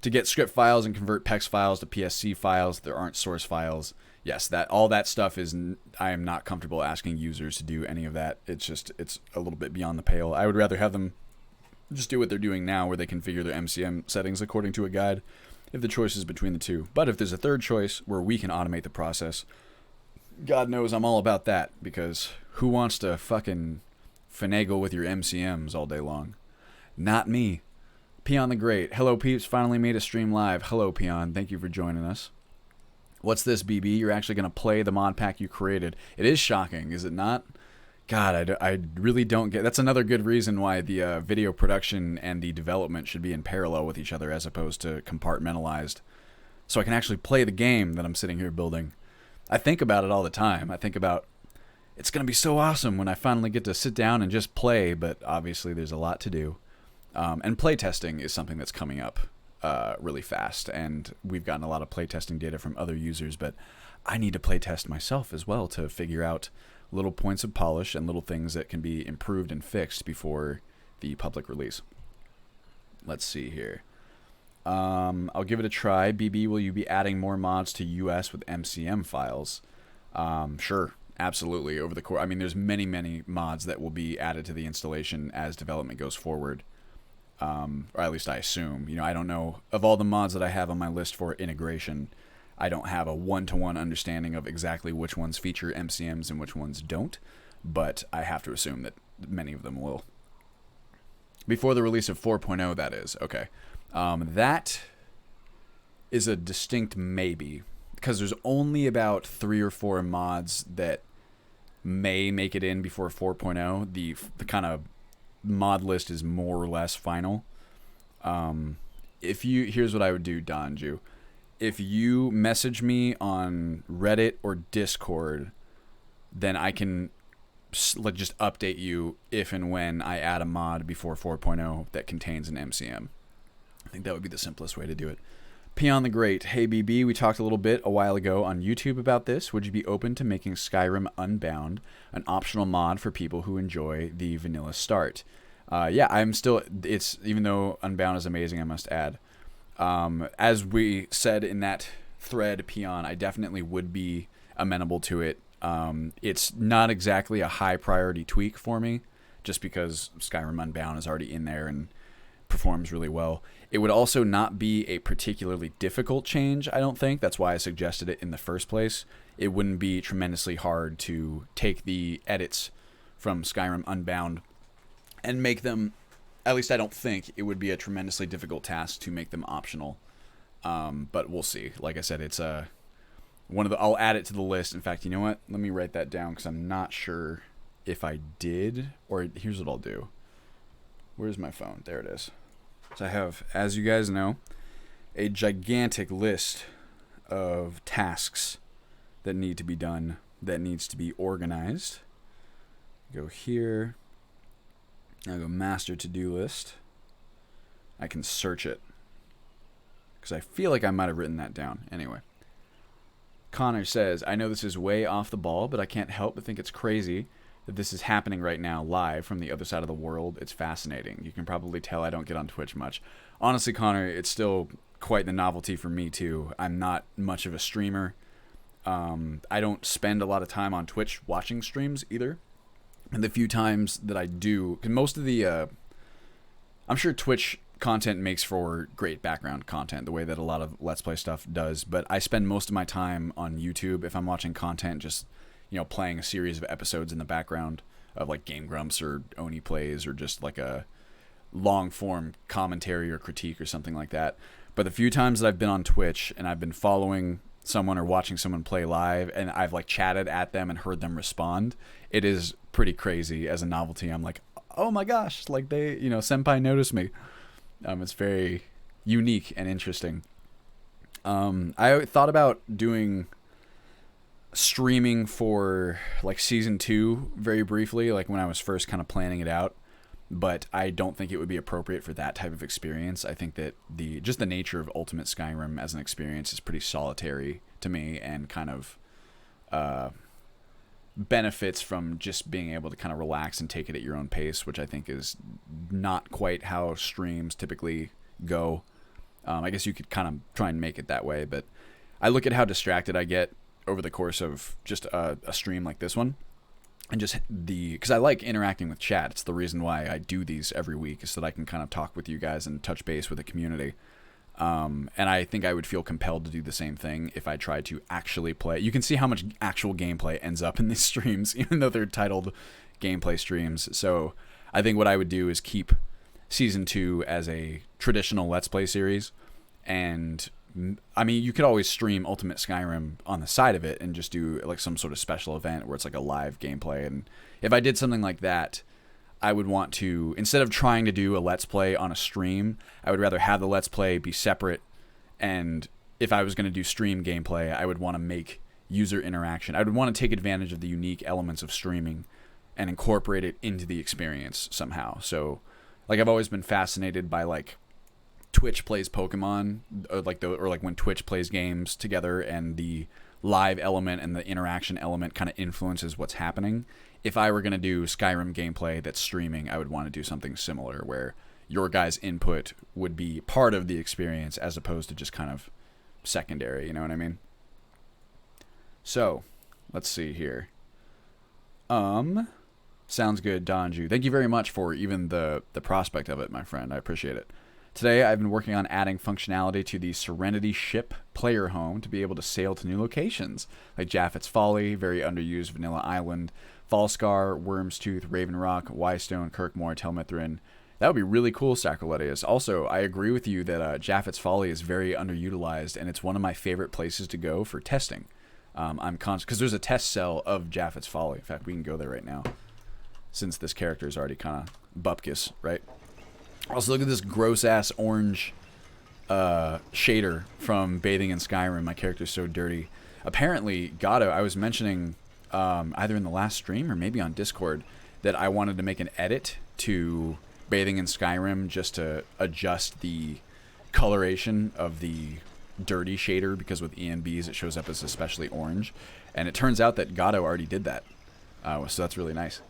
To get script files and convert PEX files to PSC files, there aren't source files. Yes, all that stuff is, I am not comfortable asking users to do any of that. It's a little bit beyond the pale. I would rather have them just do what they're doing now, where they configure their MCM settings according to a guide, if the choice is between the two. But if there's a third choice where we can automate the process, God knows I'm all about that, because who wants to fucking finagle with your MCMs all day long? Not me. Peon the Great. Hello, peeps. Finally made a stream live. Hello, Peon. Thank you for joining us. What's this, BB? You're actually going to play the mod pack you created. It is shocking, is it not? God, I really don't get... That's another good reason why the video production and the development should be in parallel with each other as opposed to compartmentalized. So I can actually play the game that I'm sitting here building. I think about it all the time. I think about, it's going to be so awesome when I finally get to sit down and just play, but obviously there's a lot to do. And playtesting is something that's coming up really fast, and we've gotten a lot of playtesting data from other users, but I need to playtest myself as well to figure out little points of polish and little things that can be improved and fixed before the public release. Let's see here. I'll give it a try. BB, will you be adding more mods to US with MCM files? Sure, absolutely. Over the course, I mean, there's many mods that will be added to the installation as development goes forward. Or at least I assume. You know, I don't know of all the mods that I have on my list for integration. I don't have a one-to-one understanding of exactly which ones feature MCMs and which ones don't, but I have to assume that many of them will. Before the release of 4.0, that is. Okay. That is a distinct maybe, because there's only about 3 or 4 mods that may make it in before 4.0. The kind of mod list is more or less final. Here's what I would do, Donju. If you message me on Reddit or Discord, then I can just update you if and when I add a mod before 4.0 that contains an MCM. I think that would be the simplest way to do it. Peon the Great. Hey BB, we talked a little bit a while ago on YouTube about this. Would you be open to making Skyrim Unbound an optional mod for people who enjoy the vanilla start? Yeah, I'm still... It's even though Unbound is amazing, I must add. As we said in that thread, Peon, I definitely would be amenable to it. It's not exactly a high priority tweak for me, just because Skyrim Unbound is already in there and performs really well. It would also not be a particularly difficult change, I don't think. That's why I suggested it in the first place. It wouldn't be tremendously hard to take the edits from Skyrim Unbound and make them, at least I don't think it would be a tremendously difficult task to make them optional. But we'll see. Like I said, it's I'll add it to the list. In fact, you know what? Let me write that down because I'm not sure if I did, or here's what I'll do. Where's my phone? There it is. So I have, as you guys know, a gigantic list of tasks that need to be done, that needs to be organized. Go here. I'll go master to-do list. I can search it, because I feel like I might have written that down. Anyway. Connor says, I know this is way off the ball, but I can't help but think it's crazy that this is happening right now live from the other side of the world. It's fascinating. You can probably tell I don't get on Twitch much. Honestly, Connor, it's still quite the novelty for me too. I'm not much of a streamer. I don't spend a lot of time on Twitch watching streams either. And the few times that I do, because most of the, I'm sure Twitch content makes for great background content, the way that a lot of Let's Play stuff does, but I spend most of my time on YouTube if I'm watching content, just, you know, playing a series of episodes in the background of like Game Grumps or Oni Plays, or just like a long form commentary or critique or something like that. But the few times that I've been on Twitch and I've been following someone or watching someone play live and I've like chatted at them and heard them respond, it is pretty crazy as a novelty. I'm like, oh my gosh, like they, you know, senpai noticed me. It's very unique and interesting. I thought about doing streaming for like season 2 very briefly, like when I was first kind of planning it out, but I don't think it would be appropriate for that type of experience. I think that the nature of Ultimate Skyrim as an experience is pretty solitary to me, and kind of benefits from just being able to kind of relax and take it at your own pace, which I think is not quite how streams typically go. I guess you could kind of try and make it that way, but I look at how distracted I get over the course of just a stream like this one, and just because I like interacting with chat. It's the reason why I do these every week, is so that I can kind of talk with you guys and touch base with the community. And I think I would feel compelled to do the same thing if I tried to actually play. You can see how much actual gameplay ends up in these streams, even though they're titled gameplay streams. So I think what I would do is keep Season 2 as a traditional Let's Play series. And, I mean, you could always stream Ultimate Skyrim on the side of it and just do like some sort of special event where it's like a live gameplay. And if I did something like that, I would want to, instead of trying to do a Let's Play on a stream, I would rather have the Let's Play be separate. And if I was going to do stream gameplay, I would want to make user interaction. I would want to take advantage of the unique elements of streaming and incorporate it into the experience somehow. So, like, I've always been fascinated by, like, Twitch plays Pokemon, or like when Twitch plays games together, and the live element and the interaction element kind of influences what's happening. If I were going to do Skyrim gameplay that's streaming, I would want to do something similar, where your guys' input would be part of the experience as opposed to just kind of secondary, you know what I mean? So, Let's see here. Sounds good, Donju. Thank you very much for even the prospect of it, my friend. I appreciate it. Today, I've been working on adding functionality to the Serenity ship player home to be able to sail to new locations, like Jaffet's Folly, very underused Vanilla Island, Falscar, Worm's Tooth, Raven Rock, Wystone, Kirkmore, Telmithrin. That would be really cool, Sacroletius. Also, I agree with you that Jaffet's Folly is very underutilized, and it's one of my favorite places to go for testing. I'm conscious, because there's a test cell of Jaffet's Folly. In fact, we can go there right now, since this character is already kind of bupkis, right? Also, look at this gross-ass orange shader from Bathing in Skyrim. My character's so dirty. Apparently, Gato, I was mentioning either in the last stream or maybe on Discord that I wanted to make an edit to Bathing in Skyrim just to adjust the coloration of the dirty shader, because with ENBs it shows up as especially orange. And it turns out that Gato already did that. So that's really nice.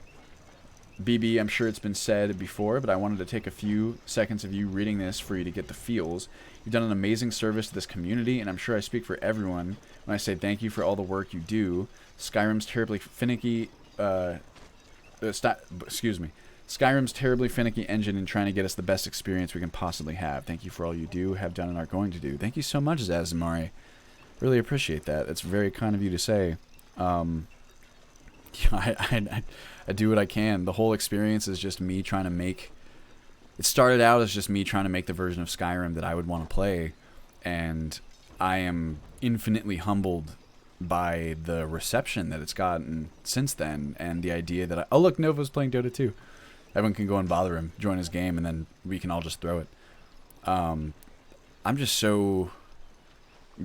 BB, I'm sure it's been said before, but I wanted to take a few seconds of you reading this for you to get the feels. You've done an amazing service to this community, and I'm sure I speak for everyone when I say thank you for all the work you do. Skyrim's terribly finicky... Skyrim's terribly finicky engine in trying to get us the best experience we can possibly have. Thank you for all you do, have done, and are going to do. Thank you so much, Zazamari. Really appreciate that. It's very kind of you to say. I do what I can. The whole experience is just me trying to make... It started out as just me trying to make the version of Skyrim that I would want to play, and I am infinitely humbled by the reception that it's gotten since then, and the idea that oh look, Nova's playing Dota 2. Everyone can go and bother him, join his game, and then we can all just throw it. I'm just so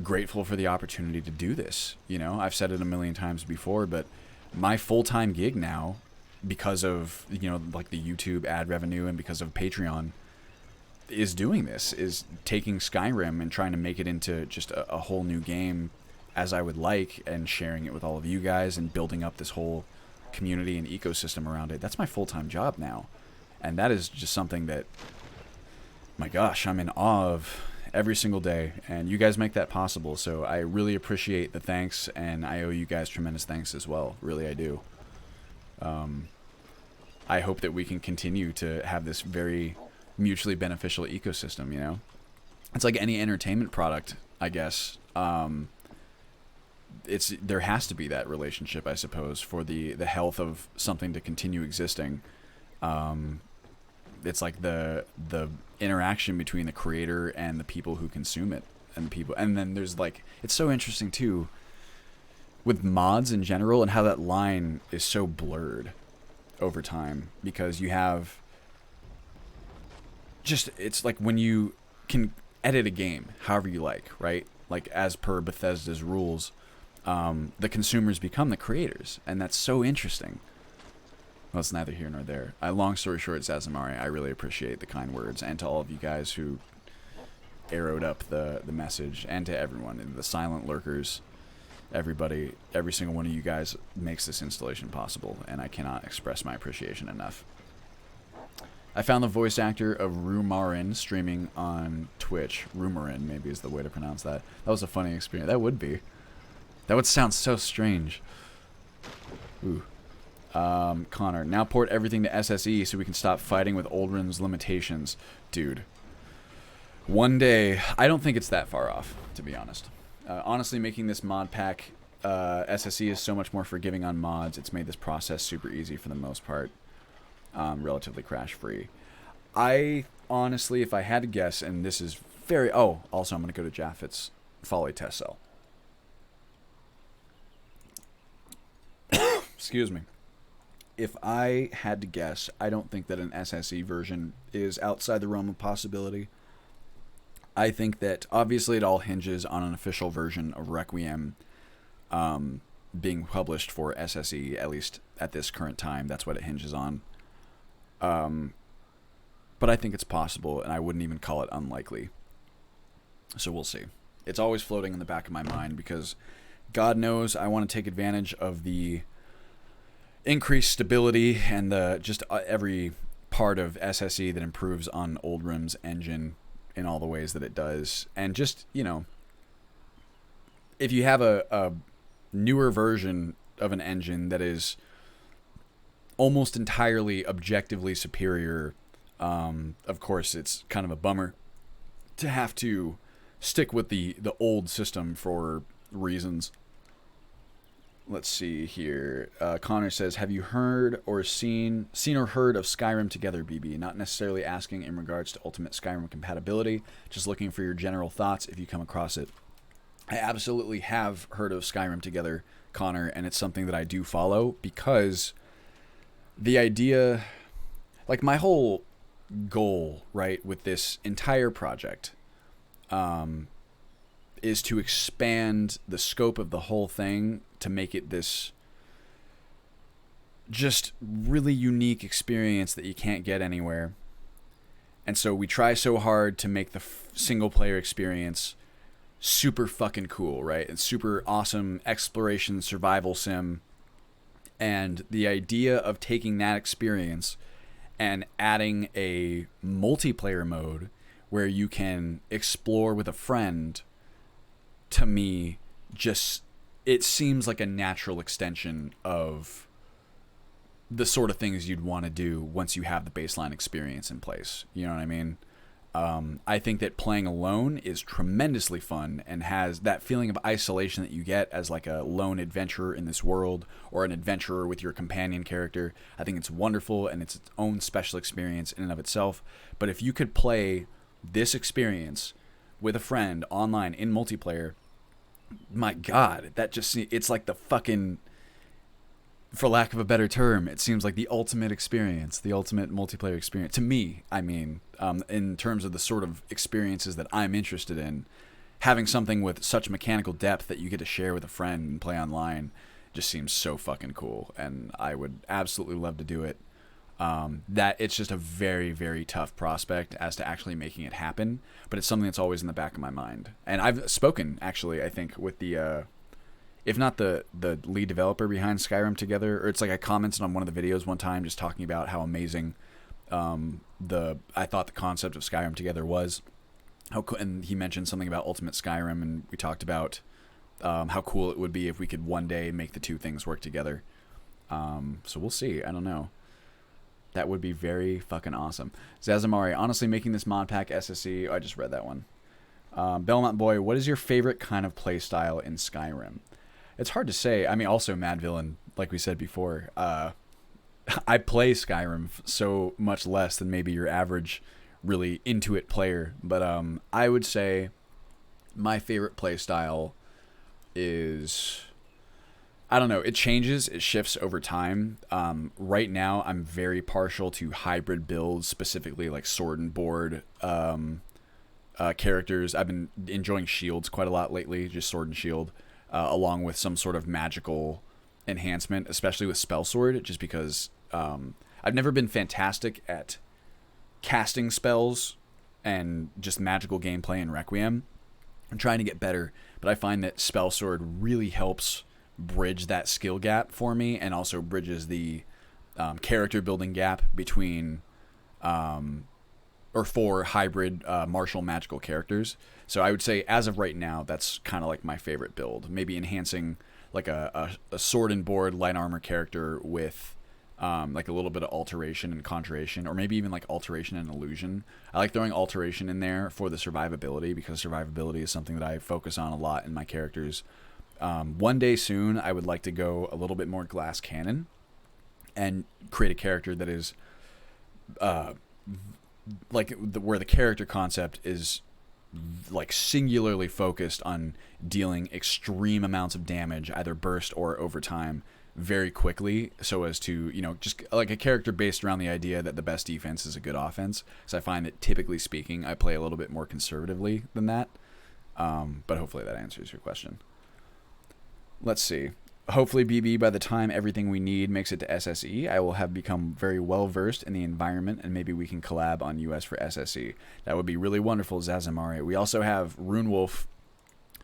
grateful for the opportunity to do this. You know, I've said it a million times before, but my full-time gig now, because of, you know, like the YouTube ad revenue and because of Patreon, is doing this, is taking Skyrim and trying to make it into just a whole new game as I would like, and sharing it with all of you guys and building up this whole community and ecosystem around it. That's my full-time job now, and that is just something that, my gosh, I'm in awe of every single day, and you guys make that possible. So I really appreciate the thanks, and I owe you guys tremendous thanks as well. Really, I do. I hope that we can continue to have this very mutually beneficial ecosystem, you know? It's like any entertainment product, I guess. There has to be that relationship, I suppose, for the health of something to continue existing. It's like the interaction between the creator and the people who consume it, and then there's like, it's so interesting too with mods in general, and how that line is so blurred over time, because you have just, it's like when you can edit a game however you like, right? Like as per Bethesda's rules, the consumers become the creators, and that's so interesting. Well, it's neither here nor there. Long story short, Zazamari, I really appreciate the kind words, and to all of you guys who arrowed up the message, and to everyone, the silent lurkers, everybody, every single one of you guys makes this installation possible, and I cannot express my appreciation enough. I found the voice actor of Rumarin streaming on Twitch. Rumarin, maybe is the way to pronounce that. That was a funny experience. That would be. That would sound so strange. Ooh. Connor, now port everything to SSE so we can stop fighting with Uldren's limitations. Dude. One day, I don't think it's that far off, to be honest. Honestly, making this mod pack SSE is so much more forgiving on mods. It's made this process super easy for the most part. Relatively crash-free. I, honestly, if I had to guess, and this is very... Oh, also, I'm going to go to Jaffet's Folly test cell. Excuse me. If I had to guess, I don't think that an SSE version is outside the realm of possibility. I think that, obviously, it all hinges on an official version of Requiem being published for SSE, at least at this current time. That's what it hinges on. But I think it's possible, and I wouldn't even call it unlikely. So we'll see. It's always floating in the back of my mind, because God knows I want to take advantage of the increased stability and the just every part of SSE that improves on Uldren's engine in all the ways that it does. And just, you know, if you have a newer version of an engine that is almost entirely objectively superior. Of course, it's kind of a bummer to have to stick with the old system for reasons. Let's see here. Connor says, have you heard or seen or heard of Skyrim Together, BB? Not necessarily asking in regards to Ultimate Skyrim compatibility, just looking for your general thoughts if you come across it. I absolutely have heard of Skyrim Together, Connor, and it's something that I do follow because the idea, like my whole goal, right, with this entire project, is to expand the scope of the whole thing to make it this just really unique experience that you can't get anywhere. And so we try so hard to make the single player experience super fucking cool, right? It's super awesome exploration survival sim. And the idea of taking that experience and adding a multiplayer mode where you can explore with a friend, to me, just, it seems like a natural extension of the sort of things you'd want to do once you have the baseline experience in place. You know what I mean? I think that playing alone is tremendously fun and has that feeling of isolation that you get as like a lone adventurer in this world, or an adventurer with your companion character. I think it's wonderful and it's its own special experience in and of itself. But if you could play this experience with a friend online in multiplayer, my God, that just, it's like the fucking, for lack of a better term, it seems like the ultimate experience, the ultimate multiplayer experience. To me, I mean, in terms of the sort of experiences that I'm interested in, having something with such mechanical depth that you get to share with a friend and play online just seems so fucking cool. And I would absolutely love to do it. That it's just a very, very tough prospect as to actually making it happen. But it's something that's always in the back of my mind. And I've spoken, actually, I think, with the... if not the lead developer behind Skyrim Together, or it's like I commented on one of the videos one time just talking about how amazing I thought the concept of Skyrim Together was. And he mentioned something about Ultimate Skyrim, and we talked about how cool it would be if we could one day make the two things work together. So we'll see. I don't know. That would be very fucking awesome. Zazamari, honestly, making this mod pack SSE... Oh, I just read that one. Belmont Boy, what is your favorite kind of play style in Skyrim? It's hard to say. I mean, also Mad Villain, like we said before. I play Skyrim so much less than maybe your average really into it player. But I would say my favorite play style is... I don't know. It changes. It shifts over time. Right now, I'm very partial to hybrid builds, specifically like sword and board characters. I've been enjoying shields quite a lot lately, just sword and shield. Along with some sort of magical enhancement, especially with spell sword, just because I've never been fantastic at casting spells and just magical gameplay in Requiem. I'm trying to get better, but I find that spell sword really helps bridge that skill gap for me, and also bridges the character building gap between or for hybrid martial magical characters. So I would say, as of right now, that's kind of like my favorite build. Maybe enhancing like a sword and board light armor character with like a little bit of alteration and conjuration, or maybe even like alteration and illusion. I like throwing alteration in there for the survivability, because survivability is something that I focus on a lot in my characters. One day soon, I would like to go a little bit more glass cannon and create a character that is where the character concept is like singularly focused on dealing extreme amounts of damage, either burst or over time, very quickly, so as to, you know, just like a character based around the idea that the best defense is a good offense. So I find that, typically speaking, I play a little bit more conservatively than that. But hopefully that answers your question. Let's see. Hopefully, BB, by the time everything we need makes it to SSE, I will have become very well versed in the environment, and maybe we can collab on US for SSE. That would be really wonderful, Zazamari. We also have Runewolf,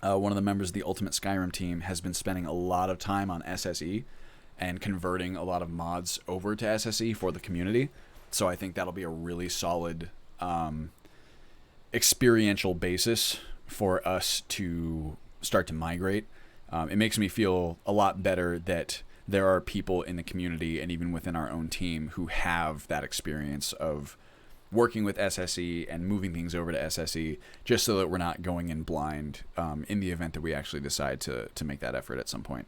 one of the members of the Ultimate Skyrim team, has been spending a lot of time on SSE and converting a lot of mods over to SSE for the community. So I think that'll be a really solid experiential basis for us to start to migrate. It makes me feel a lot better that there are people in the community and even within our own team who have that experience of working with SSE and moving things over to SSE, just so that we're not going in blind in the event that we actually decide to make that effort at some point.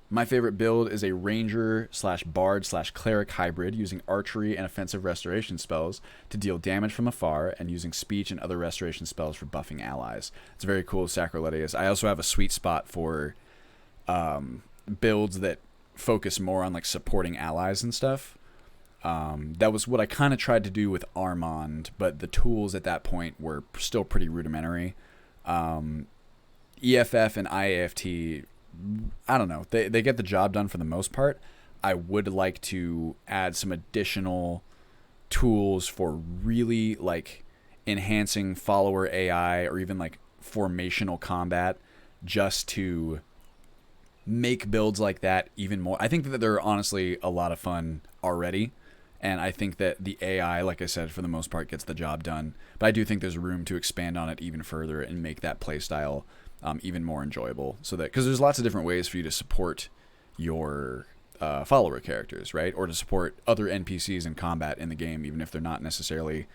My favorite build is a ranger / bard / cleric hybrid using archery and offensive restoration spells to deal damage from afar, and using speech and other restoration spells for buffing allies. It's very cool, Sacriletius. I also have a sweet spot for builds that focus more on like supporting allies and stuff. That was what I kind of tried to do with Armand, but the tools at that point were still pretty rudimentary. EFF and IAFT, I don't know. They get the job done for the most part. I would like to add some additional tools for really like enhancing follower AI or even like formational combat, just to make builds like that even more. I think that they're honestly a lot of fun already. And I think that the AI, like I said, for the most part gets the job done. But I do think there's room to expand on it even further and make that playstyle even more enjoyable. So that, because there's lots of different ways for you to support your follower characters, right? Or to support other NPCs in combat in the game, even if they're not necessarily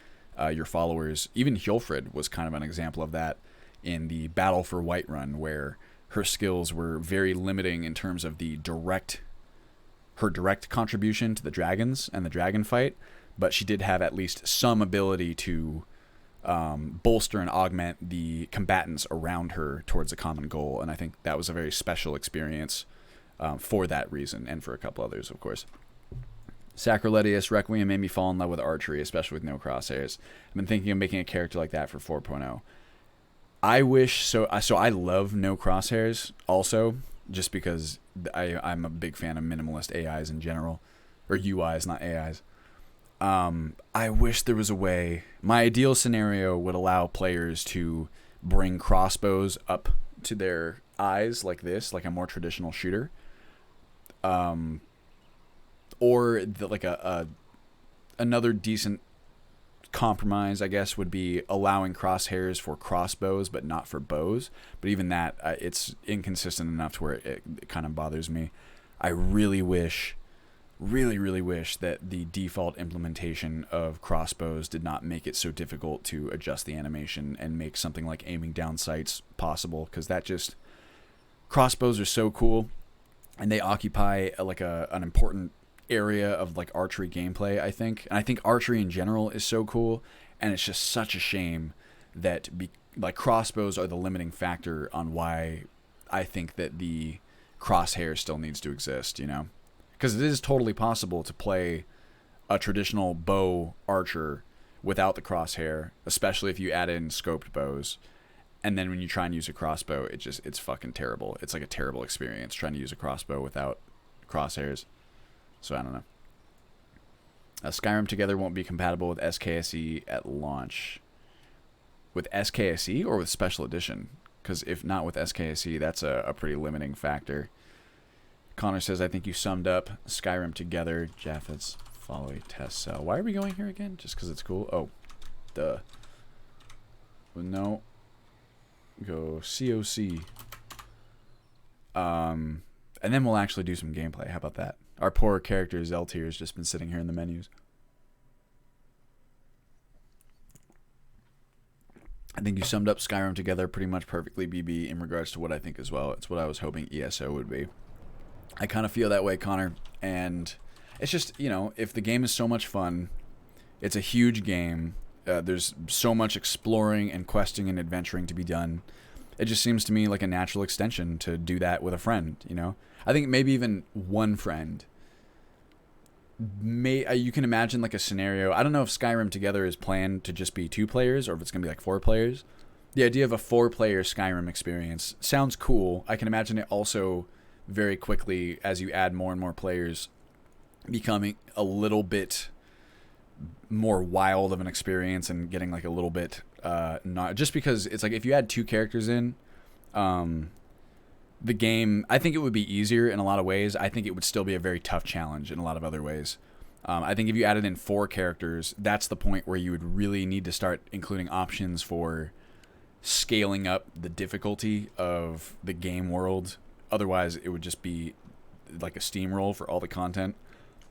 your followers. Even Hjolfred was kind of an example of that in the Battle for Whiterun, where her skills were very limiting in terms of her direct contribution to the dragons and the dragon fight, but she did have at least some ability to bolster and augment the combatants around her towards a common goal, and I think that was a very special experience for that reason, and for a couple others, of course. Sacriletius, Requiem made me fall in love with archery, especially with no crosshairs. I've been thinking of making a character like that for 4.0. I wish so. I love no crosshairs also, just because I'm a big fan of minimalist AIs in general, or UIs, not AIs. I wish there was a way. My ideal scenario would allow players to bring crossbows up to their eyes like this, like a more traditional shooter. Or another decent compromise, I guess, would be allowing crosshairs for crossbows but not for bows. But even that, it's inconsistent enough to where it kind of bothers me. I really wish that the default implementation of crossbows did not make it so difficult to adjust the animation and make something like aiming down sights possible, because crossbows are so cool and they occupy an important area of like archery gameplay, I think. And I think archery in general is so cool, and it's just such a shame that crossbows are the limiting factor on why I think that the crosshair still needs to exist, you know? Because it is totally possible to play a traditional bow archer without the crosshair, especially if you add in scoped bows. And then when you try and use a crossbow, it's fucking terrible. It's like a terrible experience trying to use a crossbow without crosshairs. So I don't know. Skyrim Together won't be compatible with SKSE at launch. With SKSE or with Special Edition? Because if not with SKSE, that's a pretty limiting factor. Connor says, I think you summed up Skyrim Together. Japheth's follow a test cell. Why are we going here again? Just because it's cool? Oh, duh. No. Go COC. And then we'll actually do some gameplay. How about that? Our poor character Zeltier has just been sitting here in the menus. I think you summed up Skyrim Together pretty much perfectly, BB, in regards to what I think as well. It's what I was hoping ESO would be. I kind of feel that way, Connor. And it's just, if the game is so much fun, it's a huge game. There's so much exploring and questing and adventuring to be done. It just seems to me like a natural extension to do that with a friend, I think maybe even one friend. You can imagine like a scenario. I don't know if Skyrim Together is planned to just be 2 players or if it's going to be like 4 players. The idea of a 4-player Skyrim experience sounds cool. I can imagine it also very quickly, as you add more and more players, becoming a little bit more wild of an experience and getting like a little bit not just because it's like if you add 2 characters in the game, I think it would be easier in a lot of ways. I think it would still be a very tough challenge in a lot of other ways. I think if you added in 4 characters, that's the point where you would really need to start including options for scaling up the difficulty of the game world. Otherwise, it would just be like a steamroll for all the content.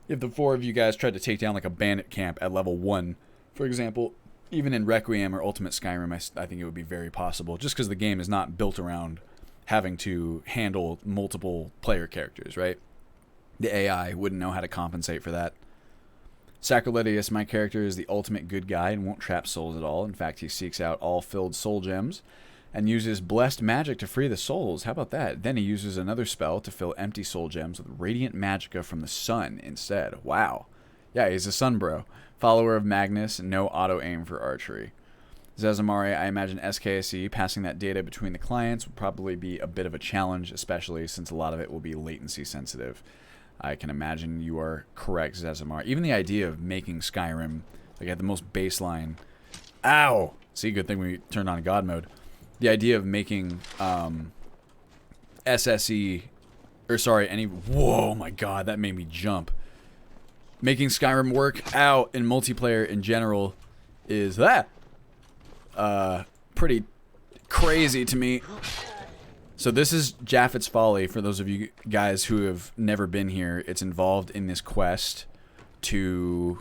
If the 4 of you guys tried to take down like a bandit camp at level 1, for example, even in Requiem or Ultimate Skyrim, I think it would be very possible, just because the game is not built around having to handle multiple player characters, right? The AI wouldn't know how to compensate for that. Sacrilegious, my character, is the ultimate good guy and won't trap souls at all. In fact, he seeks out all filled soul gems and uses blessed magic to free the souls. How about that? Then he uses another spell to fill empty soul gems with radiant magicka from the sun instead. Wow. Yeah, he's a sun bro. Follower of Magnus, no auto-aim for archery. Zazamari, I imagine SKSE passing that data between the clients would probably be a bit of a challenge, especially since a lot of it will be latency sensitive. I can imagine you are correct, Zazamari. Even the idea of making Skyrim, like at the most baseline... Ow! See, good thing we turned on God mode. The idea of making SSE... Or sorry, any... Whoa, my God, that made me jump. Making Skyrim work out in multiplayer in general is that pretty crazy to me. So this is Japheth's Folly. For those of you guys who have never been here, it's involved in this quest to...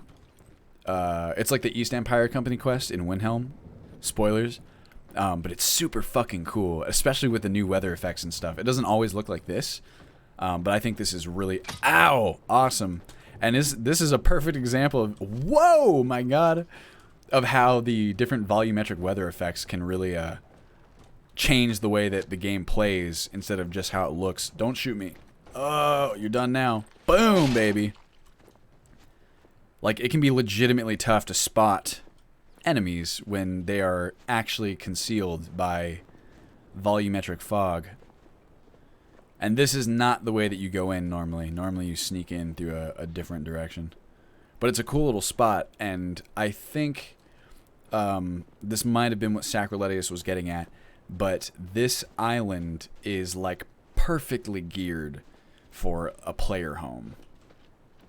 it's like the East Empire Company quest in Windhelm. Spoilers. But it's super fucking cool, especially with the new weather effects and stuff. It doesn't always look like this, but I think this is really... Ow! Awesome. And this is a perfect example of... Whoa! My God! Of how the different volumetric weather effects can really change the way that the game plays instead of just how it looks. Don't shoot me. Oh, you're done now. Boom, baby. Like, it can be legitimately tough to spot enemies when they are actually concealed by volumetric fog. And this is not the way that you go in normally. Normally you sneak in through a different direction. But it's a cool little spot, and I think this might have been what Sacrilegious was getting at, but this island is like perfectly geared for a player home.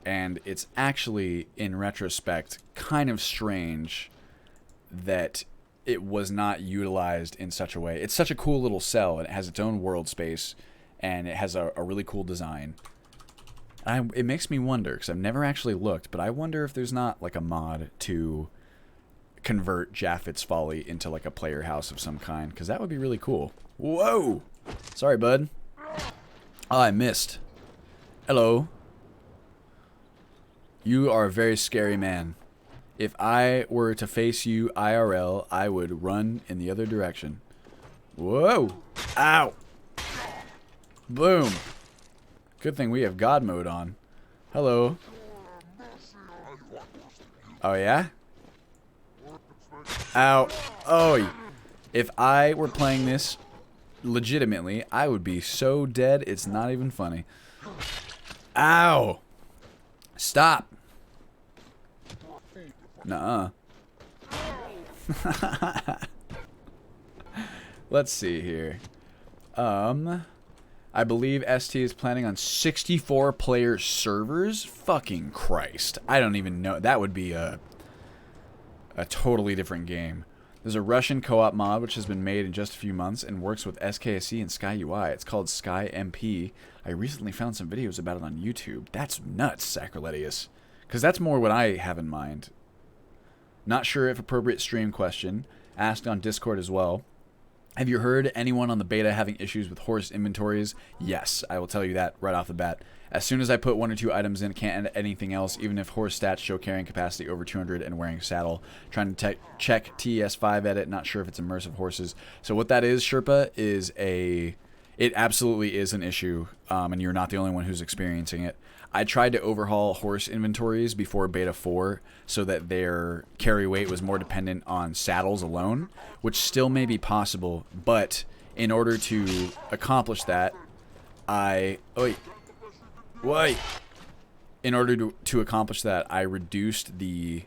And it's actually, in retrospect, kind of strange that it was not utilized in such a way. It's such a cool little cell, and it has its own world space, and it has a really cool design. It makes me wonder, because I've never actually looked, but I wonder if there's not like a mod to convert Japheth's Folly into like a player house of some kind, because that would be really cool. Whoa! Sorry, bud. Oh, I missed. Hello. You are a very scary man. If I were to face you IRL, I would run in the other direction. Whoa! Ow! Boom! Good thing we have God mode on. Hello. Oh, yeah? Ow. Oh, if I were playing this legitimately, I would be so dead, it's not even funny. Ow. Stop. Nuh-uh. Let's see here. I believe ST is planning on 64 player servers. Fucking Christ. I don't even know. That would be a totally different game. There's a Russian co-op mod which has been made in just a few months and works with SKSE and Sky UI. It's called Sky MP. I recently found some videos about it on YouTube. That's nuts, Sacrilegious. Because that's more what I have in mind. Not sure if appropriate stream question. Asked on Discord as well. Have you heard anyone on the beta having issues with horse inventories? Yes, I will tell you that right off the bat. As soon as I put 1 or 2 items in, can't add anything else, even if horse stats show carrying capacity over 200 and wearing a saddle. Trying to check TES5 edit, not sure if it's immersive horses. So what that is, Sherpa, is it absolutely is an issue, and you're not the only one who's experiencing it. I tried to overhaul horse inventories before Beta 4 so that their carry weight was more dependent on saddles alone, which still may be possible, but in order to accomplish that, in order to accomplish that, I reduced the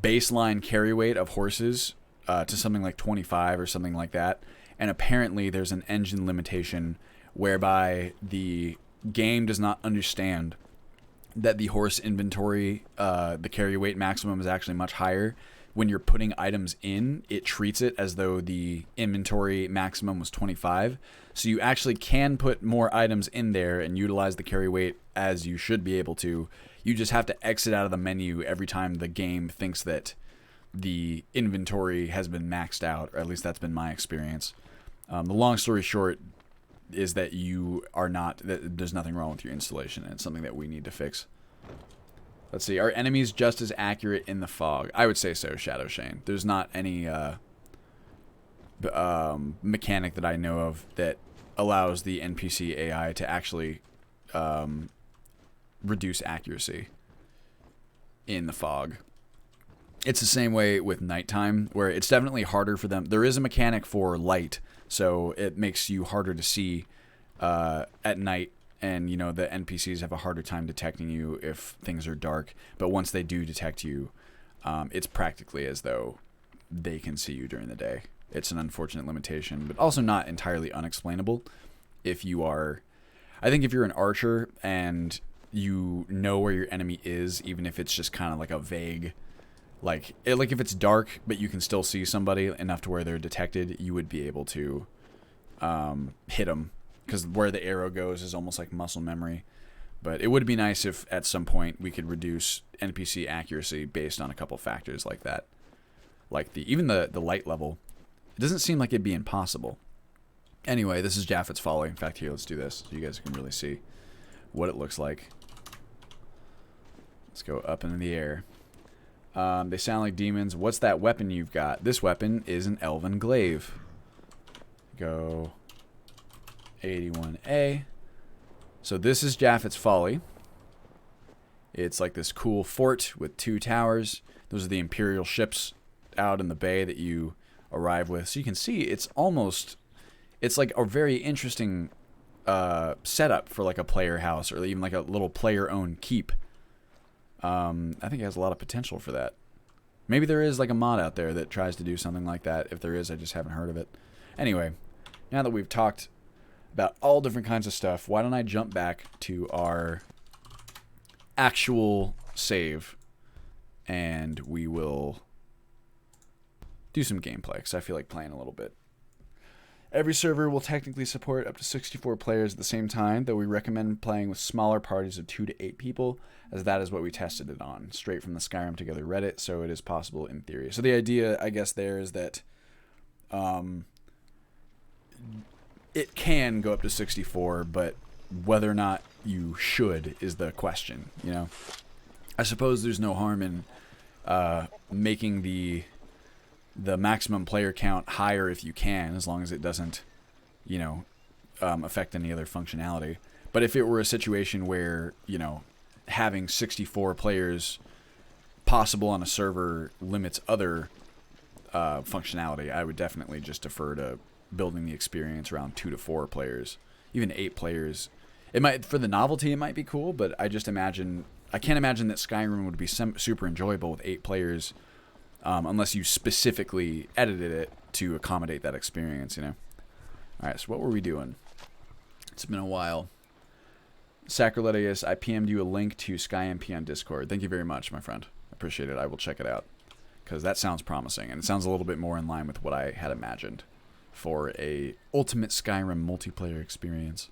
baseline carry weight of horses to something like 25 or something like that, and apparently there's an engine limitation whereby the game does not understand that the horse inventory, the carry weight maximum is actually much higher when you're putting items in, it treats it as though the inventory maximum was 25. So you actually can put more items in there and utilize the carry weight as you should be able to. You just have to exit out of the menu every time the game thinks that the inventory has been maxed out, or at least that's been my experience. The long story short is that there's nothing wrong with your installation, and it's something that we need to fix. Let's see, are enemies just as accurate in the fog? I would say so, Shadow Shane. There's not any mechanic that I know of that allows the NPC AI to actually reduce accuracy in the fog. It's the same way with nighttime, where it's definitely harder for them. There is a mechanic for light, so it makes you harder to see at night. And, the NPCs have a harder time detecting you if things are dark. But once they do detect you, it's practically as though they can see you during the day. It's an unfortunate limitation, but also not entirely unexplainable. I think if you're an archer and you know where your enemy is, even if it's just kind of like a vague, like if it's dark, but you can still see somebody enough to where they're detected, you would be able to hit them. Because where the arrow goes is almost like muscle memory. But it would be nice if at some point we could reduce NPC accuracy based on a couple factors like that. Like even the light level. It doesn't seem like it'd be impossible. Anyway, this is Japheth's Folly. In fact, here, let's do this so you guys can really see what it looks like. Let's go up into the air. They sound like demons. What's that weapon you've got? This weapon is an elven glaive. Go 81A. So this is Japheth's Folly. It's like this cool fort with 2 towers. Those are the Imperial ships out in the bay that you arrive with. So you can see it's like a very interesting setup for like a player house, or even like a little player-owned keep. I think it has a lot of potential for that. Maybe there is like a mod out there that tries to do something like that. If there is, I just haven't heard of it. Anyway, now that we've talked about all different kinds of stuff, why don't I jump back to our actual save, and we will do some gameplay, because I feel like playing a little bit. Every server will technically support up to 64 players at the same time, though we recommend playing with smaller parties of 2 to 8 people, as that is what we tested it on, straight from the Skyrim Together Reddit, so it is possible in theory. So the idea, I guess, there is that it can go up to 64, but whether or not you should is the question, I suppose there's no harm in making the maximum player count higher if you can, as long as it doesn't, affect any other functionality. But if it were a situation where, having 64 players possible on a server limits other functionality, I would definitely just defer to building the experience around 2 to 4 players, even 8 players. It might, for the novelty, it might be cool, but I can't imagine that Skyrim would be super enjoyable with 8 players, unless you specifically edited it to accommodate that experience, All right, so what were we doing? It's been a while. Sacrilegious, I PM'd you a link to SkyMP on Discord. Thank you very much, my friend. I appreciate it. I will check it out, because that sounds promising, and it sounds a little bit more in line with what I had imagined for a ultimate Skyrim multiplayer experience.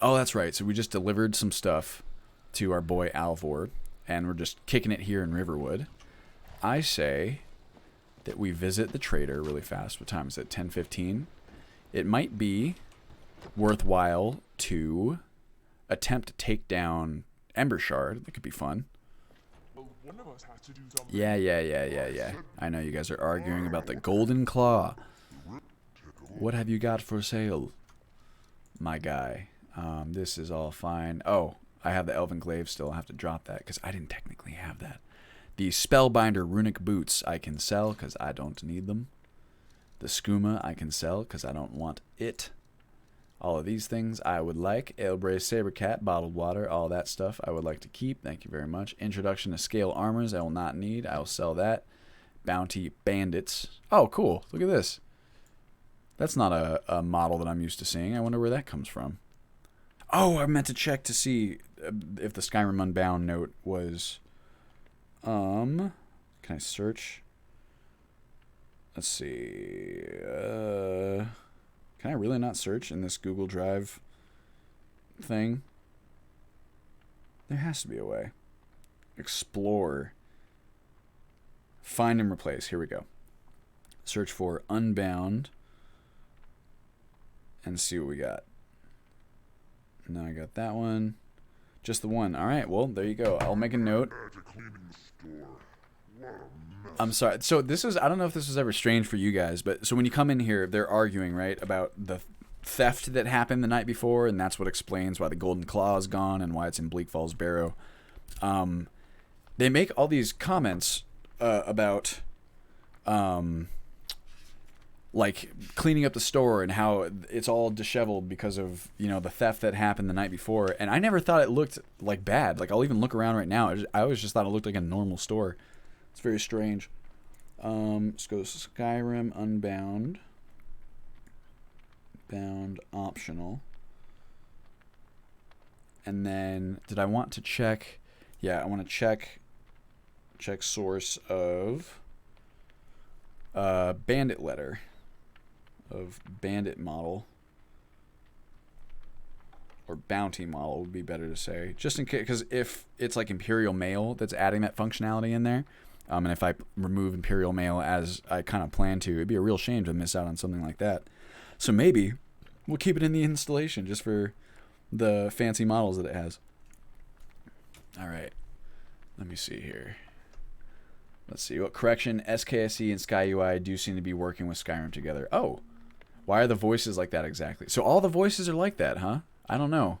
Oh, that's right. So we just delivered some stuff to our boy Alvor, and we're just kicking it here in Riverwood. I say that we visit the trader really fast. What time is it? 10:15. It might be worthwhile to attempt to take down Ember Shard. That could be fun. One of us has to do something. Yeah. I know you guys are arguing about the Golden Claw. What have you got for sale, my guy? This is all fine. Oh, I have the Elven Glaive still. I'll have to drop that because I didn't technically have that. The Spellbinder Runic Boots I can sell because I don't need them. The Skooma I can sell because I don't want it. All of these things I would like. Ailbrace Sabercat, Bottled Water, all that stuff I would like to keep. Thank you very much. Introduction to Scale Armors I will not need. I will sell that. Bounty Bandits. Oh, cool. Look at this. That's not a model that I'm used to seeing. I wonder where that comes from. Oh, I meant to check to see if the Skyrim Unbound note was... Can I search? Let's see. Can I really not search in this Google Drive thing? There has to be a way. Explore. Find and replace. Here we go. Search for Unbound. And see what we got. No, I got that one. Just the one. All right, well, there you go. I'll make a note. I'm sorry. So this is, I don't know if this was ever strange for you guys, but so when you come in here, they're arguing, right, about the theft that happened the night before, and that's what explains why the Golden Claw is gone and why it's in Bleak Falls Barrow. They make all these comments about like cleaning up the store and how it's all disheveled because of, you know, the theft that happened the night before. And I never thought it looked like bad. Like, I'll even look around right now. I always just thought it looked like a normal store. It's very strange. Let's go Skyrim Unbound. Bound optional. And then did I want to check? Yeah, I want to check source of bandit letter of bandit model, or bounty model would be better to say, just in case, because if it's like Imperial Mail that's adding that functionality in there, and if I remove Imperial Mail as I kind of plan to, it'd be a real shame to miss out on something like that. So maybe we'll keep it in the installation just for the fancy models that it has. All right, let me see here. Let's see. What correction? SKSE and SkyUI do seem to be working with Skyrim together. Oh, why are the voices like that exactly? So all the voices are like that, huh? I don't know.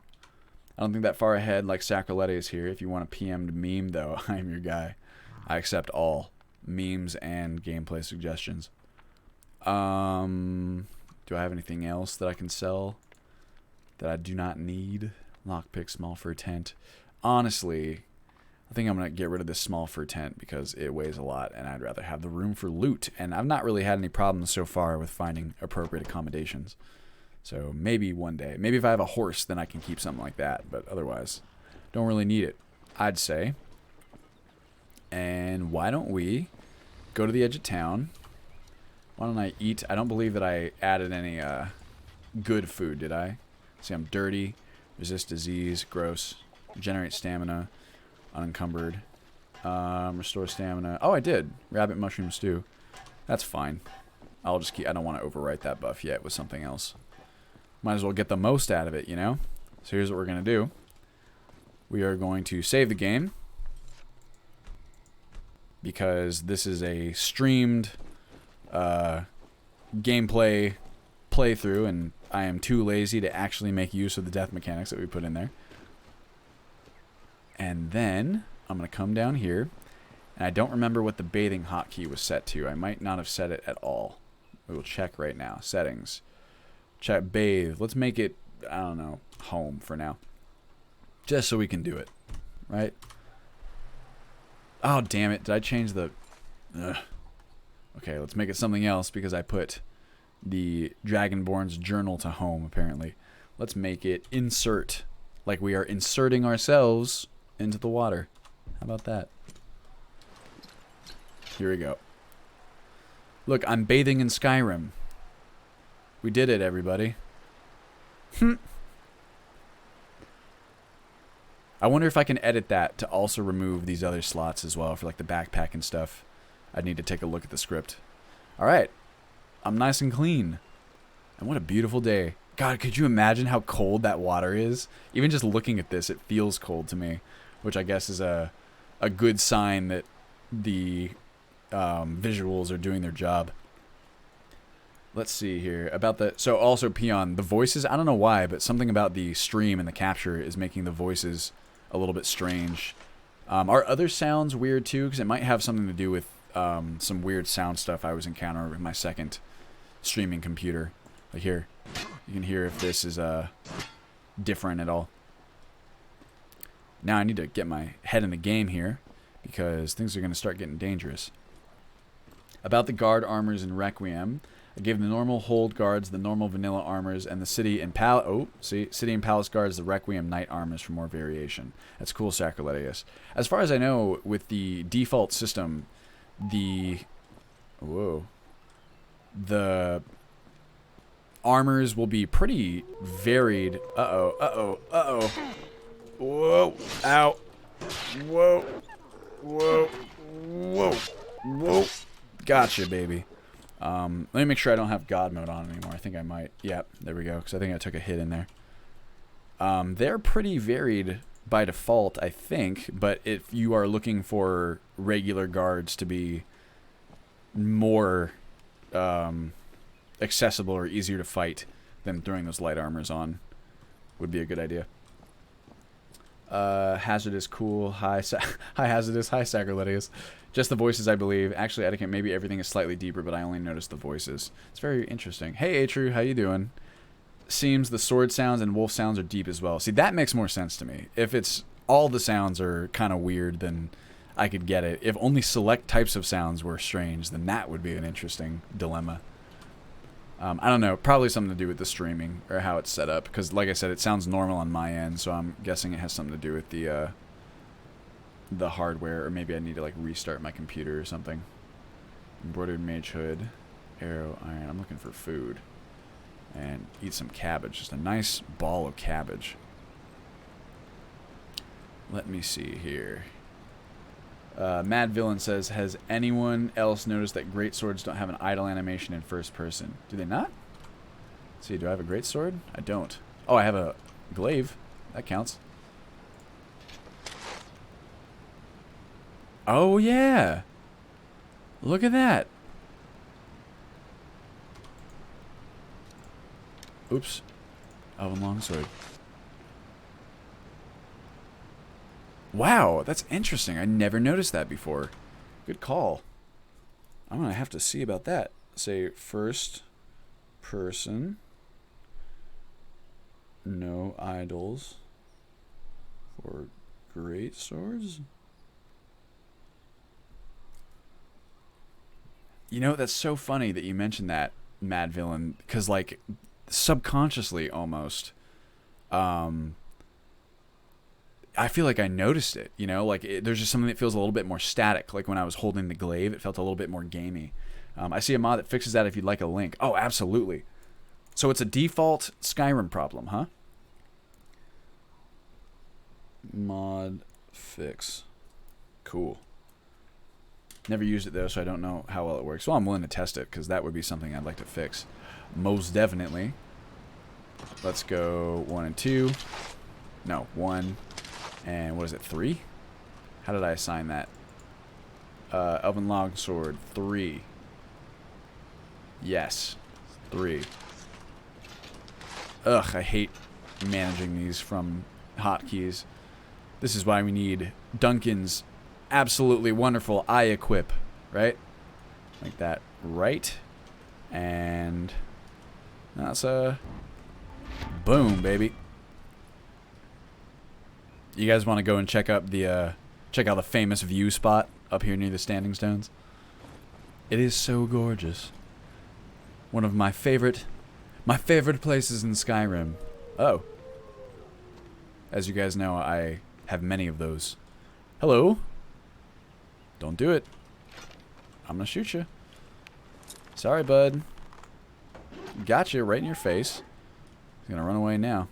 I don't think that far ahead like Sacroletti is here. If you want a PM'd meme, though, I am your guy. I accept all memes and gameplay suggestions. Do I have anything else that I can sell that I do not need? Lockpick, small fur tent. Honestly, I think I'm going to get rid of this small fur tent because it weighs a lot and I'd rather have the room for loot. And I've not really had any problems so far with finding appropriate accommodations. So maybe one day. Maybe if I have a horse, then I can keep something like that. But otherwise, don't really need it, I'd say. And why don't we go to the edge of town? Why don't I eat? I don't believe that I added any good food, did I? See, I'm dirty. Resist disease. Gross. Generate stamina. Unencumbered. Restore stamina. Oh, I did. Rabbit mushroom stew. That's fine. I'll just keep... I don't want to overwrite that buff yet with something else. Might as well get the most out of it, you know? So here's what we're going to do. We are going to save the game. Because this is a streamed gameplay playthrough, and I am too lazy to actually make use of the death mechanics that we put in there. And then I'm going to come down here, and I don't remember what the bathing hotkey was set to. I might not have set it at all. We will check right now. Settings. Check bathe. Let's make it, I don't know, home for now. Just so we can do it. Right? Oh, damn it. Did I change the... Ugh. Okay, let's make it something else because I put the Dragonborn's journal to home, apparently. Let's make it insert. Like we are inserting ourselves into the water. How about that? Here we go. Look, I'm bathing in Skyrim. We did it, everybody. I wonder if I can edit that to also remove these other slots as well for like the backpack and stuff. I'd need to take a look at the script. Alright. I'm nice and clean. And what a beautiful day. God, could you imagine how cold that water is? Even just looking at this, it feels cold to me. Which I guess is a good sign that the visuals are doing their job. Let's see here. About the... So also, Peon, the voices, I don't know why, but something about the stream and the capture is making the voices a little bit strange. Are other sounds weird too? Because it might have something to do with some weird sound stuff I was encountering with my second streaming computer. Like here. You can hear if this is different at all. Now I need to get my head in the game here because things are going to start getting dangerous. About the guard armors in Requiem, I gave the normal hold guards the normal vanilla armors and the city and city and palace guards the Requiem knight armors for more variation. That's cool, Sacroletti. As far as I know, with the default system, the the armors will be pretty varied. Uh-oh. Whoa. Ow. Whoa. Gotcha, baby. Let me make sure I don't have God mode on anymore. I think I might. Yep, there we go, because I think I took a hit in there. They're pretty varied by default, I think, but if you are looking for regular guards to be more accessible or easier to fight, then throwing those light armors on would be a good idea. Hazardous, cool. Hi Hazardous. Hi Sacrilegious. Just the voices, I believe. Actually, Etiquette, maybe everything is slightly deeper, but I only noticed the voices. It's very interesting. Hey, Atru, how you doing? Seems the sword sounds and wolf sounds are deep as well. See, that makes more sense to me. If it's all the sounds are kind of weird, then I could get it. If only select types of sounds were strange, then that would be an interesting dilemma. I don't know. Probably something to do with the streaming or how it's set up. Because, like I said, it sounds normal on my end, so I'm guessing it has something to do with the hardware, or maybe I need to like restart my computer or something. Embroidered mage hood, arrow, iron. I'm looking for food and eat some cabbage. Just a nice ball of cabbage. Let me see here. Mad Villain says, has anyone else noticed that great swords don't have an idle animation in first person? Do they not? Let's see, do I have a great sword? I don't. Oh, I have a glaive. That counts. Oh, yeah. Look at that. Oops. Elven longsword. Wow, that's interesting. I never noticed that before. Good call. I'm going to have to see about that. Say first person. No idols. For great swords. You know, that's so funny that you mentioned that, Mad Villain, because, like, subconsciously, almost, I feel like I noticed it, you know? Like, there's just something that feels a little bit more static. Like, when I was holding the glaive, it felt a little bit more gamey. I see a mod that fixes that if you'd like a link. Oh, absolutely. So it's a default Skyrim problem, huh? Mod fix. Cool. Never used it, though, so I don't know how well it works. Well, I'm willing to test it, because that would be something I'd like to fix. Most definitely. Let's go 1 and 2. No, 1. And what is it, 3? How did I assign that? Elven Longsword, 3. Yes, 3. Ugh, I hate managing these from hotkeys. This is why we need Duncan's absolutely wonderful eye equip, right? Like that, right? And that's a boom, baby. You guys want to go and check out the famous view spot up here near the Standing Stones? It is so gorgeous. One of my favorite places in Skyrim. Oh. As you guys know, I have many of those. Hello. Don't do it. I'm gonna shoot you. Sorry, bud. Gotcha right in your face. He's gonna run away now.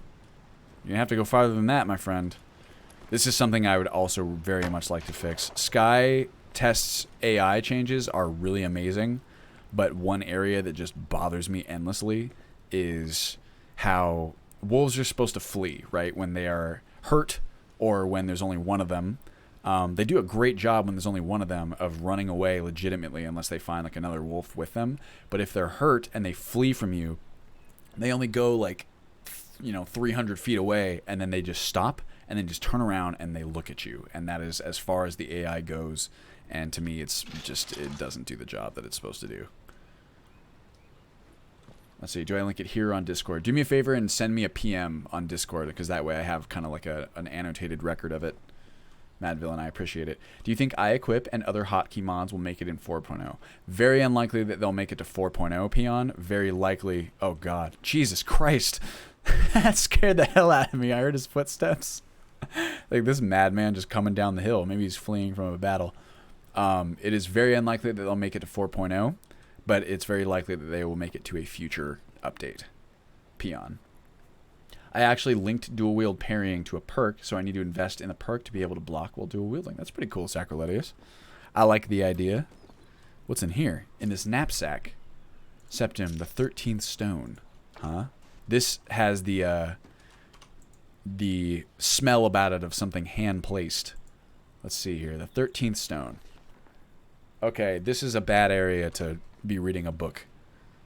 You're gonna have to go farther than that, my friend. This is something I would also very much like to fix. Sky Test's AI changes are really amazing, but one area that just bothers me endlessly is how wolves are supposed to flee, right? When they are hurt or when there's only one of them. They do a great job when there's only one of them of running away legitimately unless they find like another wolf with them. But if they're hurt and they flee from you, they only go like, 300 feet away, and then they just stop and then just turn around and they look at you. And that is as far as the AI goes. And to me, it doesn't do the job that it's supposed to do. Let's see, do I link it here on Discord? Do me a favor and send me a PM on Discord, because that way I have kind of like an annotated record of it. Mad Villain, I appreciate it. Do you think iEquip and other hotkey mods will make it in 4.0? Very unlikely that they'll make it to 4.0, Peon. Very likely. Oh, God. Jesus Christ. That scared the hell out of me. I heard his footsteps. Like this madman just coming down the hill. Maybe he's fleeing from a battle. It is very unlikely that they'll make it to 4.0. but it's very likely that they will make it to a future update. Peon. I actually linked dual wield parrying to a perk, so I need to invest in a perk to be able to block while dual wielding. That's pretty cool, Sacriletius. I like the idea. What's in here? In this knapsack. Septim, the 13th stone. Huh? This has the smell about it of something hand-placed. Let's see here. The 13th stone. Okay, this is a bad area to be reading a book.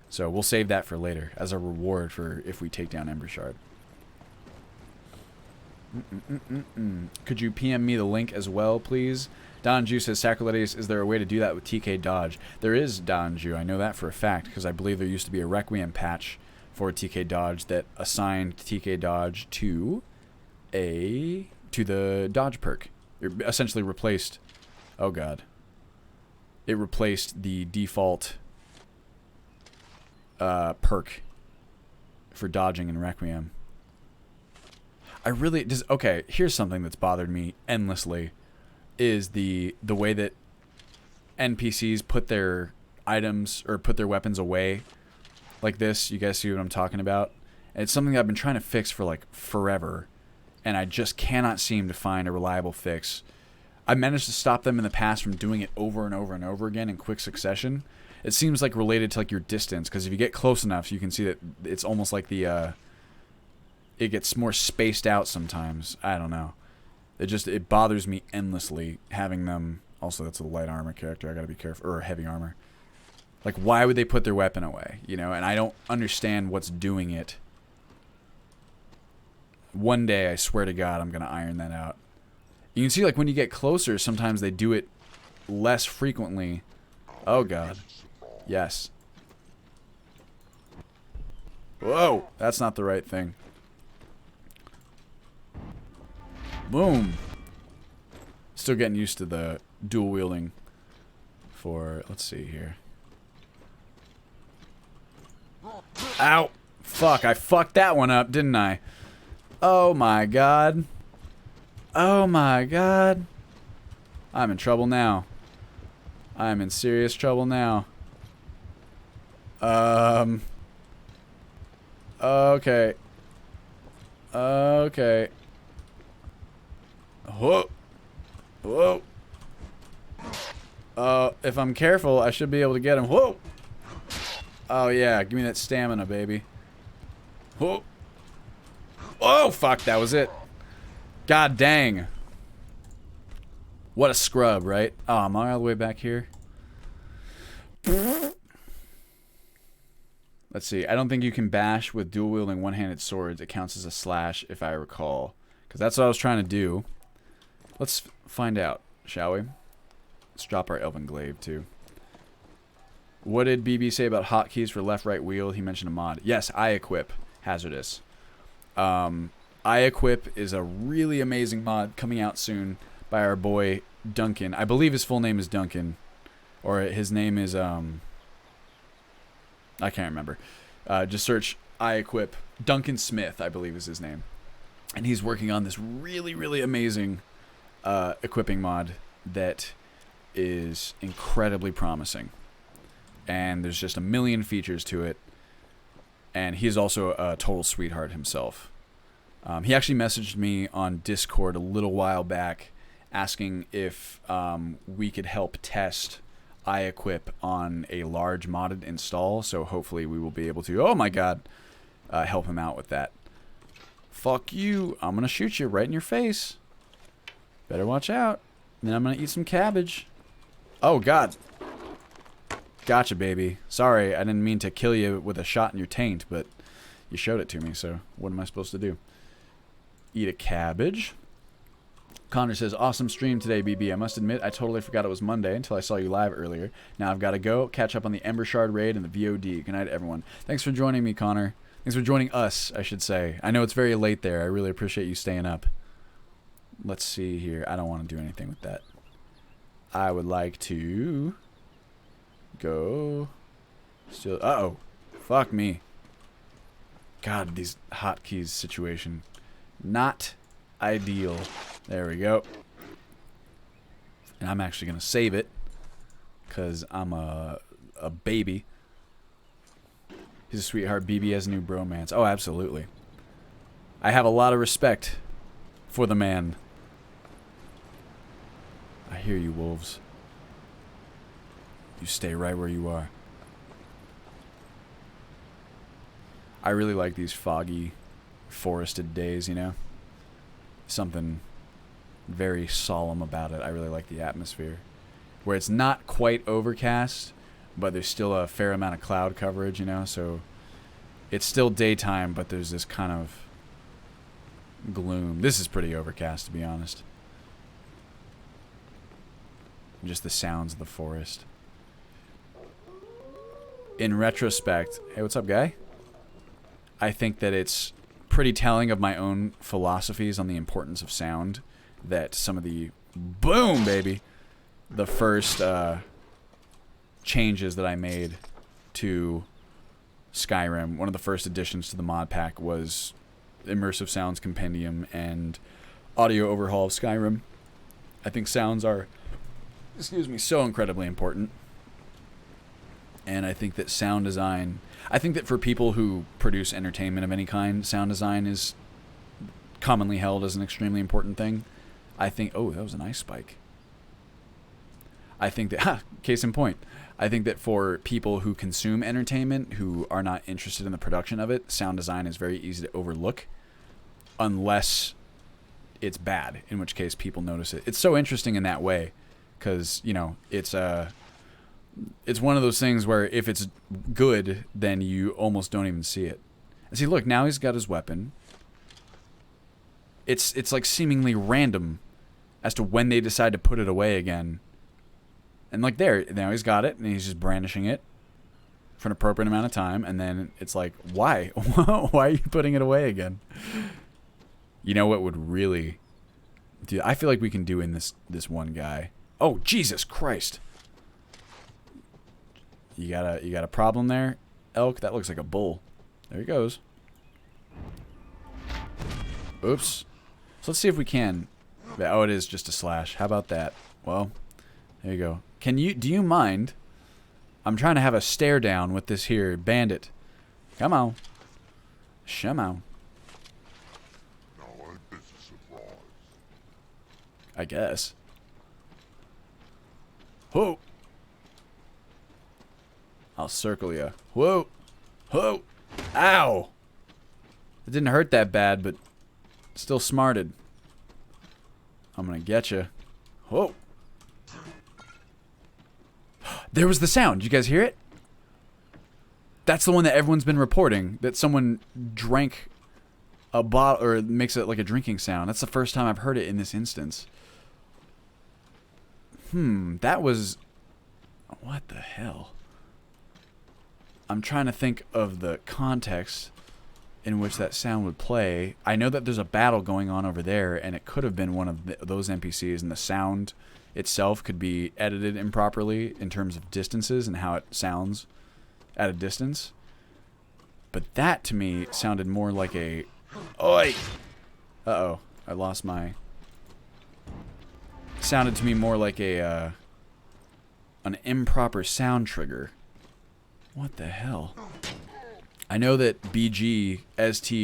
So we'll save that for later as a reward for if we take down Ember Shard. Could you PM me the link as well, please? Donju says, Sacriletius, is there a way to do that with TK Dodge? There is, Donju. I know that for a fact because I believe there used to be a Requiem patch for TK Dodge that assigned TK Dodge to the Dodge perk. It essentially replaced... Oh, God. It replaced the default perk for dodging in Requiem. I really just okay. Here's something that's bothered me endlessly: is the way that NPCs put their items or put their weapons away like this. You guys see what I'm talking about? And it's something that I've been trying to fix for like forever, and I just cannot seem to find a reliable fix. I managed to stop them in the past from doing it over and over and over again in quick succession. It seems like related to like your distance, because if you get close enough, you can see that it's almost like the it gets more spaced out sometimes. I don't know. It bothers me endlessly having them. Also, that's a light armor character. I gotta be careful, or heavy armor. Like, why would they put their weapon away? You know, and I don't understand what's doing it. One day, I swear to God, I'm gonna iron that out. You can see, like, when you get closer, sometimes they do it less frequently. Oh, God. Yes. Whoa! That's not the right thing. Boom! Still getting used to the dual wielding for... Let's see here. Ow! Fuck, I fucked that one up, didn't I? Oh, my God. Oh my God. I'm in trouble now. I'm in serious trouble now. Okay. Okay. Whoa. Whoa. If I'm careful, I should be able to get him. Whoa. Oh yeah, give me that stamina, baby. Whoa. Oh, fuck, that was it. God dang. What a scrub, right? Oh, am I all the way back here? Let's see. I don't think you can bash with dual-wielding one-handed swords. It counts as a slash, if I recall. Because that's what I was trying to do. Let's find out, shall we? Let's drop our Elven Glaive, too. What did BB say about hotkeys for left-right wheel? He mentioned a mod. Yes, I equip Hazardous. I Equip is a really amazing mod coming out soon by our boy Duncan. I believe his full name is Duncan, or his name is I can't remember. Just search I Equip. Duncan Smith, I believe, is his name, and he's working on this really, really amazing equipping mod that is incredibly promising, and there's just a million features to it. And he's also a total sweetheart himself. He actually messaged me on Discord a little while back asking if we could help test iEquip on a large modded install. So hopefully we will be able to, oh my God, help him out with that. Fuck you. I'm going to shoot you right in your face. Better watch out. And then I'm going to eat some cabbage. Oh, God. Gotcha, baby. Sorry, I didn't mean to kill you with a shot in your taint, but you showed it to me, so what am I supposed to do? Eat a cabbage. Connor says, awesome stream today, BB. I must admit, I totally forgot it was Monday until I saw you live earlier. Now I've got to go catch up on the Ember Shard raid and the VOD. Good night, everyone. Thanks for joining me, Connor. Thanks for joining us, I should say. I know it's very late there. I really appreciate you staying up. Let's see here. I don't want to do anything with that. I would like to go. Still. Uh-oh. Fuck me. God, these hotkeys situation. Not ideal. There we go. And I'm actually going to save it because I'm a a baby. He's a sweetheart. BB has a new bromance. Oh, absolutely. I have a lot of respect for the man. I hear you, wolves. You stay right where you are. I really like these foggy, forested days, you know? Something very solemn about it. I really like the atmosphere. Where it's not quite overcast, but there's still a fair amount of cloud coverage, you know? So it's still daytime, but there's this kind of gloom. This is pretty overcast, to be honest. Just the sounds of the forest. In retrospect, hey, what's up, guy? I think that it's pretty telling of my own philosophies on the importance of sound that some of the boom, baby, the first changes that I made to Skyrim, one of the first additions to the mod pack was Immersive Sounds Compendium and audio overhaul of Skyrim. I think sounds are, excuse me, so incredibly important. And I think that sound design, I think that for people who produce entertainment of any kind, sound design is commonly held as an extremely important thing. I think, oh, that was an ice spike. I think that, case in point, I think that for people who consume entertainment, who are not interested in the production of it, sound design is very easy to overlook unless it's bad, in which case people notice it. It's so interesting in that way because, you know, it's one of those things where if it's good, then you almost don't even see it. And see, look, now he's got his weapon. It's like seemingly random as to when they decide to put it away again. And like there, now he's got it, and he's just brandishing it for an appropriate amount of time, and then it's like, why? Why are you putting it away again? You know what would really... Dude, I feel like we can do in this one guy. Oh, Jesus Christ. You got a problem there, elk? That looks like a bull. There he goes. Oops. So let's see if we can... Oh, it is just a slash. How about that? Well, there you go. Do you mind? I'm trying to have a stare down with this here bandit. Come on. Come on. Now I'm busy surprised. I guess. Whoa. I'll circle you. Whoa. Whoa. Ow. It didn't hurt that bad, but still smarted. I'm gonna get you. Whoa. There was the sound. Did you guys hear it? That's the one that everyone's been reporting. That someone drank a bottle, or makes it like a drinking sound. That's the first time I've heard it in this instance. That was... What the hell? I'm trying to think of the context in which that sound would play. I know that there's a battle going on over there, and it could have been one of those NPCs, and the sound itself could be edited improperly in terms of distances and how it sounds at a distance. But that, to me, sounded more like a... Oi! Uh-oh. I lost my... Sounded to me more like a, an improper sound trigger. What the hell? I know that BG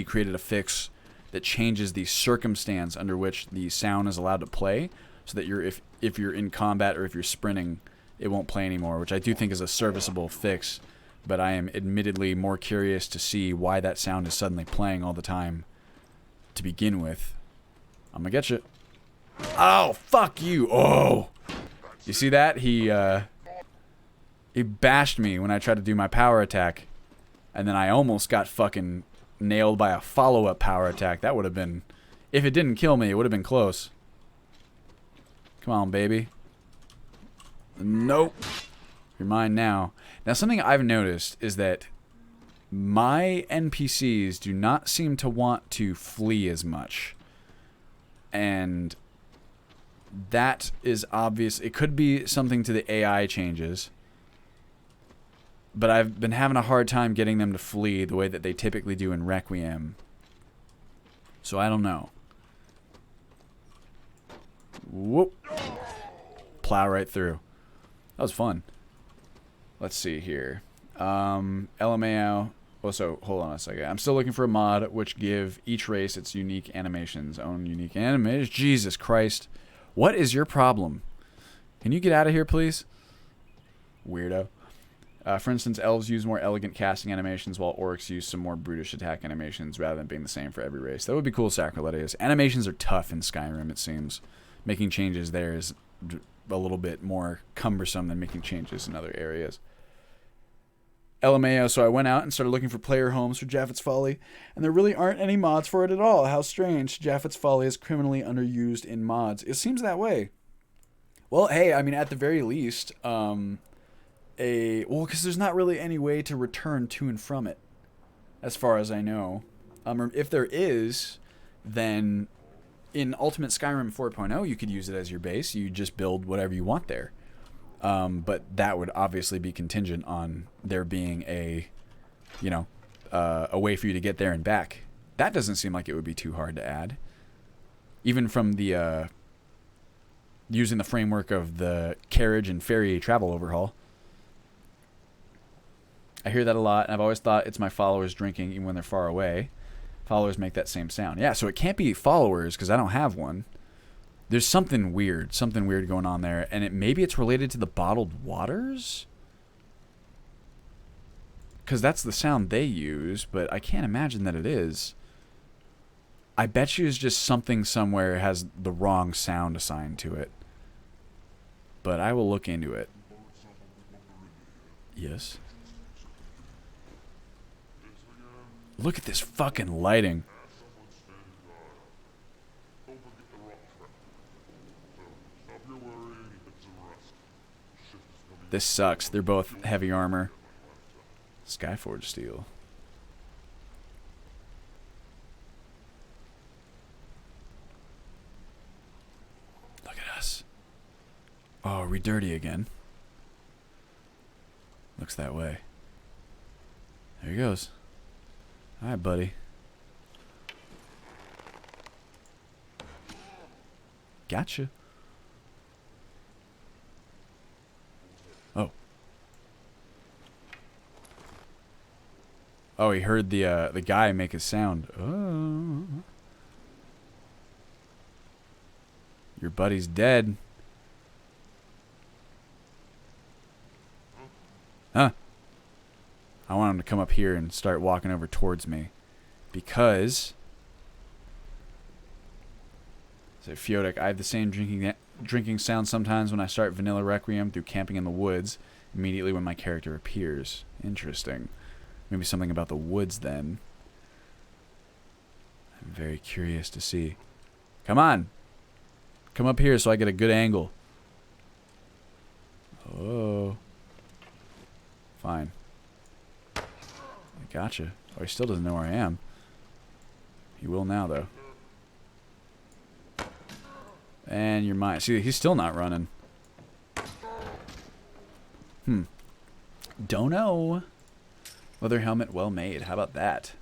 created a fix that changes the circumstance under which the sound is allowed to play, so that if you're in combat or if you're sprinting, it won't play anymore, which I do think is a serviceable fix. But I am admittedly more curious to see why that sound is suddenly playing all the time to begin with. I'm gonna get you. Oh, fuck you. Oh. You see that? He bashed me when I tried to do my power attack. And then I almost got fucking nailed by a follow-up power attack. That would have been... If it didn't kill me, it would have been close. Come on, baby. Nope. You're mine now. Now, something I've noticed is that my NPCs do not seem to want to flee as much. And that is obvious. It could be something to the AI changes. But I've been having a hard time getting them to flee the way that they typically do in Requiem. So I don't know. Whoop. Plow right through. That was fun. Let's see here. LMAO. Also, hold on a second. I'm still looking for a mod which give each race its unique animations. Own unique animations. Jesus Christ. What is your problem? Can you get out of here, please? Weirdo. For instance, elves use more elegant casting animations, while orcs use some more brutish attack animations, rather than being the same for every race. That would be cool, Sacriletius. Animations are tough in Skyrim, it seems. Making changes there is a little bit more cumbersome than making changes in other areas. LMAO, so I went out and started looking for player homes for Japheth's Folly, and there really aren't any mods for it at all. How strange. Japheth's Folly is criminally underused in mods. It seems that way. Well, hey, I mean, at the very least, because there's not really any way to return to and from it, as far as I know. If there is, then in Ultimate Skyrim 4.0, you could use it as your base. You just build whatever you want there. But that would obviously be contingent on there being a way for you to get there and back. That doesn't seem like it would be too hard to add. Even from the using the framework of the carriage and ferry travel overhaul. I hear that a lot, and I've always thought it's my followers drinking even when they're far away. Followers make that same sound. Yeah, so it can't be followers because I don't have one. There's something weird going on there, and maybe it's related to the bottled waters? Because that's the sound they use, but I can't imagine that it is. I bet you it's just something somewhere has the wrong sound assigned to it. But I will look into it. Yes. Look at this fucking lighting. This sucks. They're both heavy armor. Skyforge steel. Look at us. Oh, are we dirty again? Looks that way. There he goes. Alright, buddy. Gotcha. Oh. Oh, he heard the guy make a sound. Oh. Your buddy's dead. Huh. I want him to come up here and start walking over towards me. Because... So Feodic, I have the same drinking sound sometimes when I start Vanilla Requiem through camping in the woods, immediately when my character appears. Interesting. Maybe something about the woods then. I'm very curious to see. Come on! Come up here so I get a good angle. Oh. Fine. I gotcha. Oh, he still doesn't know where I am. He will now, though. And you're mine. See, he's still not running. Don't know. Leather helmet, well made. How about that?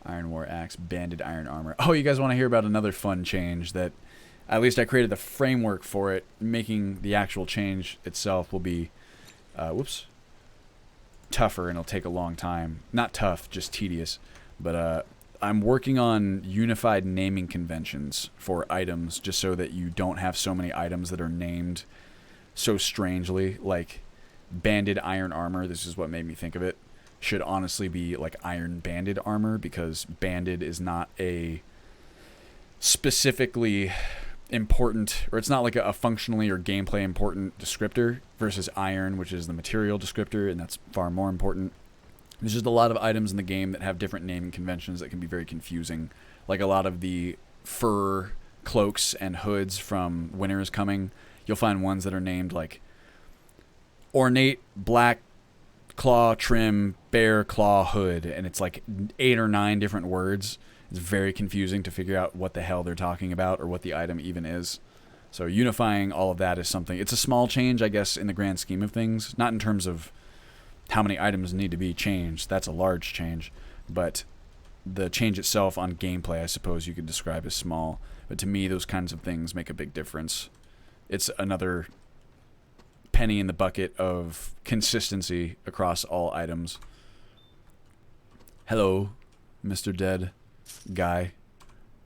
Iron War axe, banded iron armor. Oh, you guys want to hear about another fun change that... At least I created the framework for it. Making the actual change itself will be... whoops. Tougher, and it'll take a long time. Not tough, just tedious. But I'm working on unified naming conventions for items, just so that you don't have so many items that are named so strangely. Like banded iron armor, this is what made me think of it, should honestly be like iron banded armor, because banded is not a specifically important, or it's not like a functionally or gameplay important descriptor, versus iron, which is the material descriptor, and that's far more important. There's just a lot of items in the game that have different naming conventions that can be very confusing. Like a lot of the fur cloaks and hoods from Winter is Coming, you'll find ones that are named like ornate black claw trim bear claw hood, and it's like 8 or 9 different words. It's very confusing to figure out what the hell they're talking about or what the item even is. So unifying all of that is something. It's a small change, I guess, in the grand scheme of things. Not in terms of how many items need to be changed. That's a large change. But the change itself on gameplay, I suppose you could describe as small. But to me, those kinds of things make a big difference. It's another penny in the bucket of consistency across all items. Hello, Mr. Dead Guy.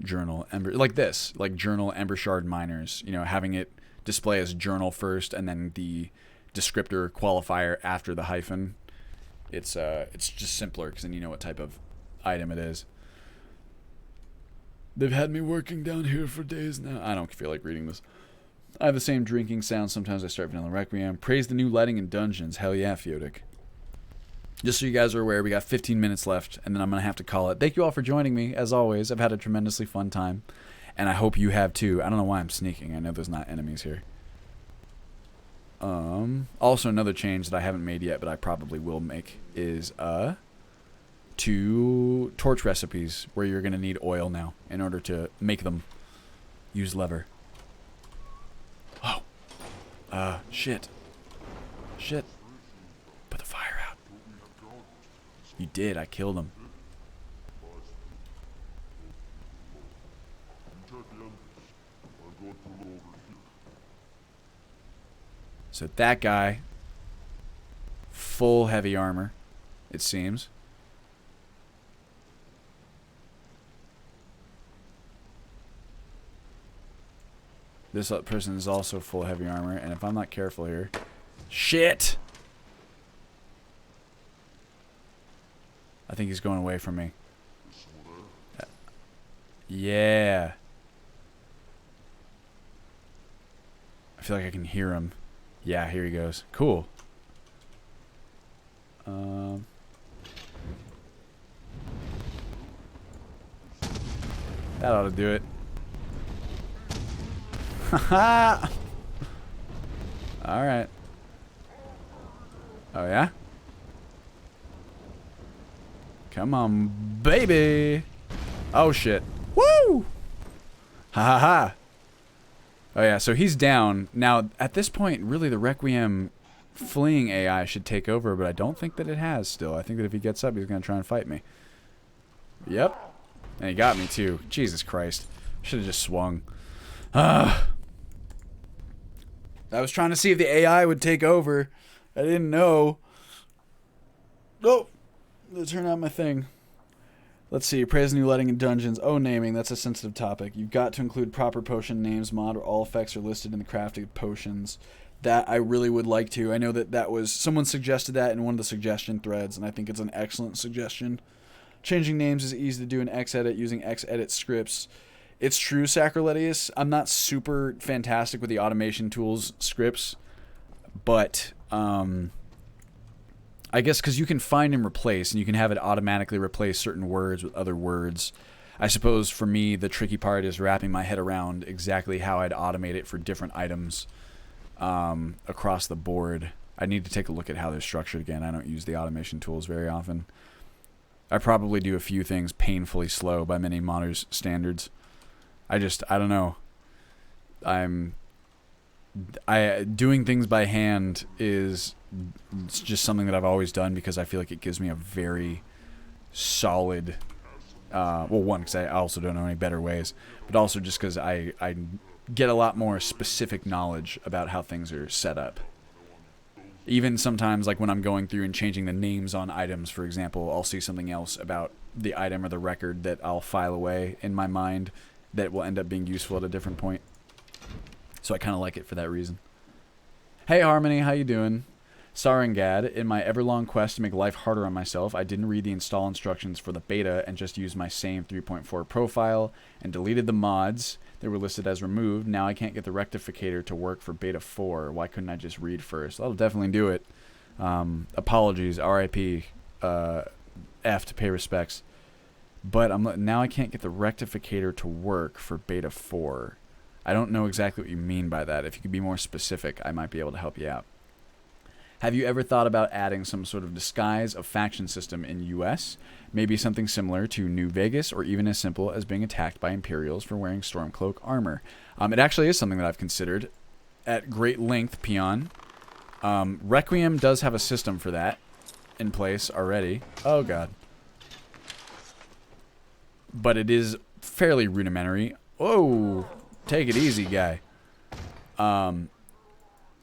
Journal Ember, like this, like journal Ember Shard Miners, you know, having it display as journal first and then the descriptor qualifier after the hyphen. It's just simpler because then you know what type of item it is. They've had me working down here for days now. I don't feel like reading this. I have the same drinking sound. Sometimes I start Vanilla Requiem. Praise the new lighting in dungeons. Hell yeah, Feodic. Just so you guys are aware, we got 15 minutes left, and then I'm going to have to call it. Thank you all for joining me, as always. I've had a tremendously fun time, and I hope you have too. I don't know why I'm sneaking. I know there's not enemies here. Also, another change that I haven't made yet, but I probably will make, is 2 torch recipes, where you're going to need oil now in order to make them. Use lever. Oh. Shit. Shit. Put the fire out. You did. I killed him. So that guy, full heavy armor, it seems. This person is also full heavy armor, and if I'm not careful here... Shit! I think he's going away from me. Yeah. I feel like I can hear him. Yeah, here he goes. Cool. That ought to do it. Haha! Alright. Oh, yeah? Come on, baby! Oh, shit. Woo! Ha ha ha! Oh, yeah, so he's down. Now, at this point, really, the Requiem fleeing AI should take over, but I don't think that it has still. I think that if he gets up, he's going to try and fight me. Yep. And he got me, too. Jesus Christ. Should have just swung. I was trying to see if the AI would take over. I didn't know. Oh! Let's turn on my thing. Let's see. Praise new lighting in dungeons. Oh, naming. That's a sensitive topic. You've got to include proper potion names. Mod or all effects are listed in the crafted potions. That I really would like to. I know that was... Someone suggested that in one of the suggestion threads, and I think it's an excellent suggestion. Changing names is easy to do in Xedit using Xedit scripts. It's true, Sacroletius. I'm not super fantastic with the automation tools scripts, but... I guess because you can find and replace, and you can have it automatically replace certain words with other words. I suppose for me, the tricky part is wrapping my head around exactly how I'd automate it for different items across the board. I need to take a look at how they're structured again. I don't use the automation tools very often. I probably do a few things painfully slow by many modders' standards. I don't know. Doing things by hand is just something that I've always done because I feel like it gives me a very solid, well, one, because I also don't know any better ways, but also just because I get a lot more specific knowledge about how things are set up. Even sometimes, like when I'm going through and changing the names on items, for example, I'll see something else about the item or the record that I'll file away in my mind that will end up being useful at a different point. So I kind of like it for that reason. Hey Harmony, how you doing? Sarangad, in my everlong quest to make life harder on myself, I didn't read the install instructions for the beta and just used my same 3.4 profile and deleted the mods that were listed as removed. Now I can't get the rectificator to work for beta 4. Why couldn't I just read first? That'll definitely do it. Apologies, RIP, F to pay respects. But now I can't get the rectificator to work for beta 4. I don't know exactly what you mean by that. If you could be more specific, I might be able to help you out. Have you ever thought about adding some sort of disguise of faction system in US? Maybe something similar to New Vegas, or even as simple as being attacked by Imperials for wearing Stormcloak armor. It actually is something that I've considered at great length, Peon. Requiem does have a system for that in place already. Oh god. But it is fairly rudimentary. Whoa! Take it easy, guy.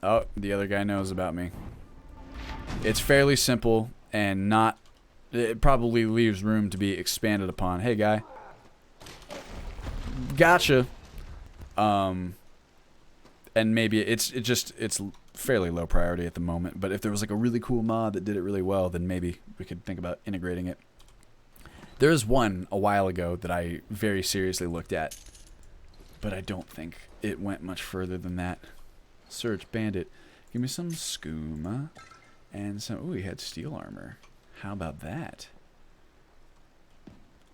Oh, the other guy knows about me. It's fairly simple and not... It probably leaves room to be expanded upon. Hey, guy. Gotcha. And maybe it's fairly low priority at the moment. But if there was like a really cool mod that did it really well, then maybe we could think about integrating it. There was one a while ago that I very seriously looked at, but I don't think it went much further than that. Search bandit. Give me some skooma and some... Ooh, he had steel armor. How about that?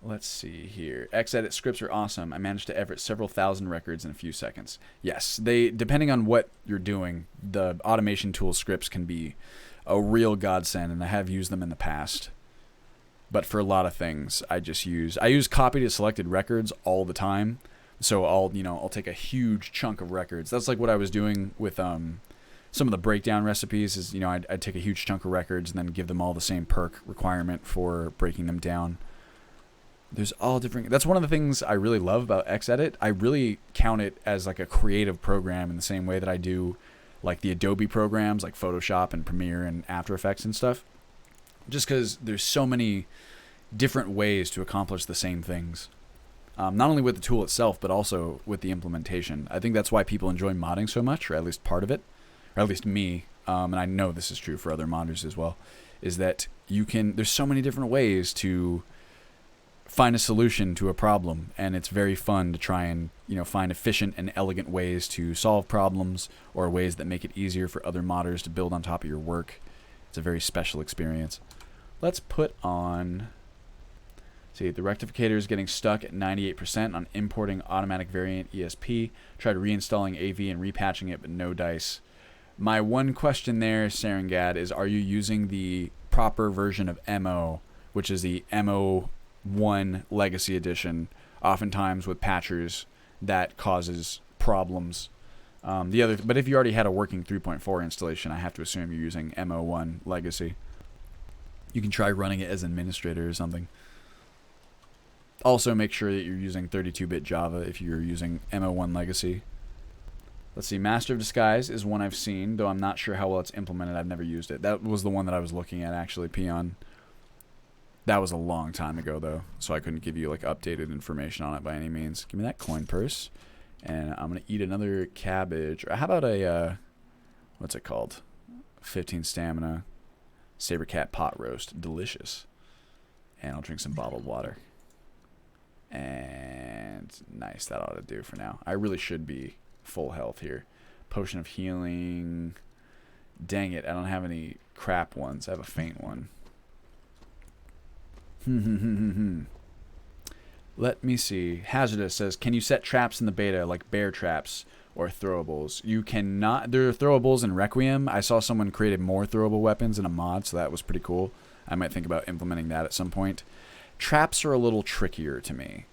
Let's see here. Xedit scripts are awesome. I managed to edit several thousand records in a few seconds. Yes, they, depending on what you're doing, the automation tool scripts can be a real godsend, and I have used them in the past. But for a lot of things, I use copy to selected records all the time. So I'll take a huge chunk of records. That's like what I was doing with some of the breakdown recipes. Is I'd take a huge chunk of records and then give them all the same perk requirement for breaking them down. There's all different... That's one of the things I really love about Xedit. I really count it as like a creative program in the same way that I do like the Adobe programs like Photoshop and Premiere and After Effects and stuff. Just because there's so many different ways to accomplish the same things. Not only with the tool itself, but also with the implementation. I think that's why people enjoy modding so much, or at least part of it. Or at least me, and I know this is true for other modders as well, is that there's so many different ways to find a solution to a problem, and it's very fun to try and find efficient and elegant ways to solve problems, or ways that make it easier for other modders to build on top of your work. It's a very special experience. Let's put on... See, the rectificator is getting stuck at 98% on importing automatic variant ESP. Tried reinstalling AV and repatching it, but no dice. My one question there, Serengad, is are you using the proper version of MO, which is the MO1 Legacy Edition? Oftentimes with patchers, that causes problems. But if you already had a working 3.4 installation, I have to assume you're using MO1 Legacy. You can try running it as administrator or something. Also, make sure that you're using 32-bit Java if you're using MO1 Legacy. Let's see, Master of Disguise is one I've seen, though I'm not sure how well it's implemented. I've never used it. That was the one that I was looking at, actually, Peon. That was a long time ago, though, so I couldn't give you like updated information on it by any means. Give me that coin purse, and I'm going to eat another cabbage. Or how about a, what's it called? 15 stamina, saber cat pot roast. Delicious. And I'll drink some bottled water. And nice, that ought to do for now. I really should be full health here. Potion of healing. Dang it, I don't have any crap ones. I have a faint one. Let me see. Hazardous says, can you set traps in the beta like bear traps or throwables? You cannot. There are throwables in Requiem. I saw someone created more throwable weapons in a mod, so that was pretty cool. I might think about implementing that at some point. Traps are a little trickier to me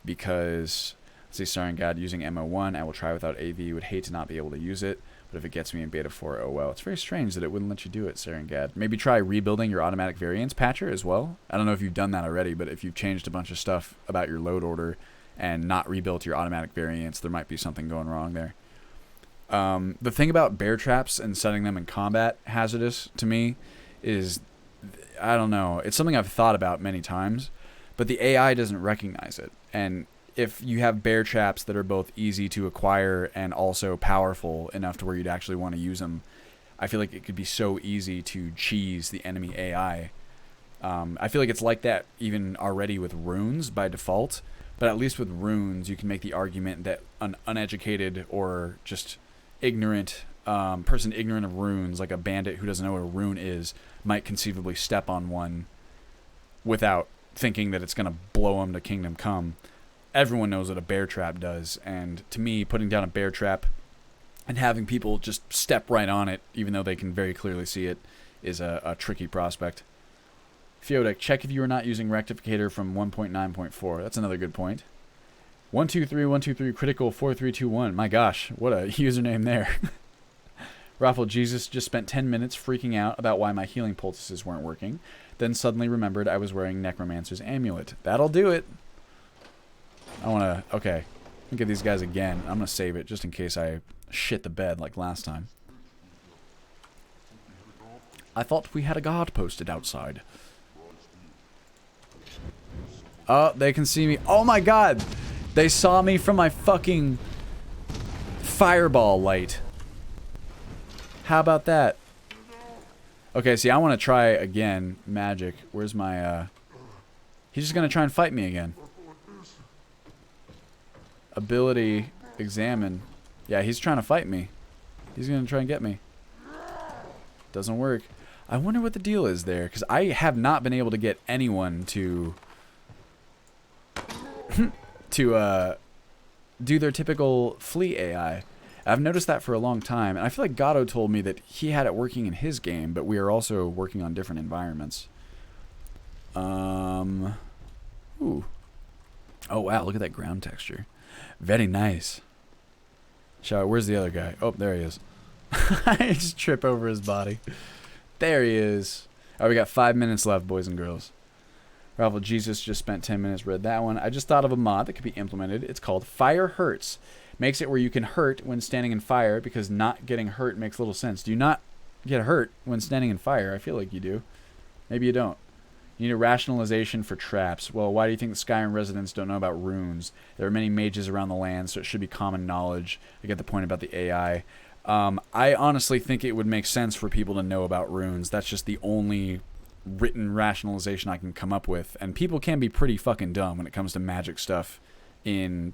because, let's see, sorry, God, using MO1, I will try without AV. Would hate to not be able to use it, but if it gets me in beta 4, oh well. It's very strange that it wouldn't let you do it, Serengad. Maybe try rebuilding your automatic variants patcher as well. I don't know if you've done that already, but if you've changed a bunch of stuff about your load order and not rebuilt your automatic variants, there might be something going wrong there. The thing about bear traps and setting them in combat, Hazardous, to me, is, I don't know, it's something I've thought about many times, but the AI doesn't recognize it. And if you have bear traps that are both easy to acquire and also powerful enough to where you'd actually want to use them, I feel like it could be so easy to cheese the enemy AI. I feel like it's like that even already with runes by default, but at least with runes you can make the argument that an uneducated or just ignorant person ignorant of runes, like a bandit who doesn't know what a rune is, might conceivably step on one without thinking that it's going to blow them to kingdom come. Everyone knows what a bear trap does, and to me, putting down a bear trap and having people just step right on it, even though they can very clearly see it, is a tricky prospect. Feodek, check if you are not using rectificator from 1.9.4. That's another good point. 123 critical 4321. My gosh, what a username there. Raffle Jesus just spent 10 minutes freaking out about why my healing poultices weren't working, then suddenly remembered I was wearing Necromancer's amulet. That'll do it. Look at these guys again. I'm going to save it just in case I shit the bed like last time. I thought we had a guard posted outside. Oh, they can see me. Oh my god! They saw me from my fucking fireball light. How about that? Okay, see, I want to try again. Magic. Where's my, He's just gonna try and fight me again. Ability. Examine. Yeah, he's trying to fight me. He's gonna try and get me. Doesn't work. I wonder what the deal is there, because I have not been able to get anyone to... to, do their typical flea AI. I've noticed that for a long time, and I feel like Gatto told me that he had it working in his game, but we are also working on different environments. Ooh. Oh, wow, look at that ground texture. Very nice. Where's the other guy? Oh, there he is. I just trip over his body. There he is. Alright, we got 5 minutes left, boys and girls. Raffle Jesus just spent 10 minutes, read that one. I just thought of a mod that could be implemented. It's called Fire Hurts. Makes it where you can hurt when standing in fire, because not getting hurt makes little sense. Do you not get hurt when standing in fire? I feel like you do. Maybe you don't. You need a rationalization for traps. Well, why do you think the Skyrim residents don't know about runes? There are many mages around the land, so it should be common knowledge. I get the point about the AI. I honestly think it would make sense for people to know about runes. That's just the only written rationalization I can come up with. And people can be pretty fucking dumb when it comes to magic stuff in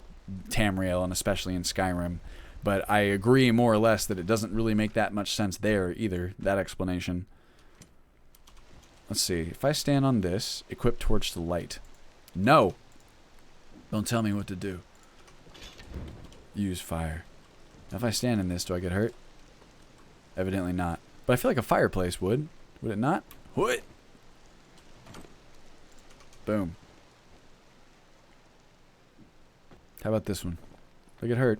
Tamriel and especially in Skyrim. But I agree more or less that it doesn't really make that much sense there either, that explanation. Let's see. If I stand on this, equip torch to light. No! Don't tell me what to do. Use fire. If I stand in this, do I get hurt? Evidently not. But I feel like a fireplace would. Would it not? What? Boom. How about this one? Do I get hurt?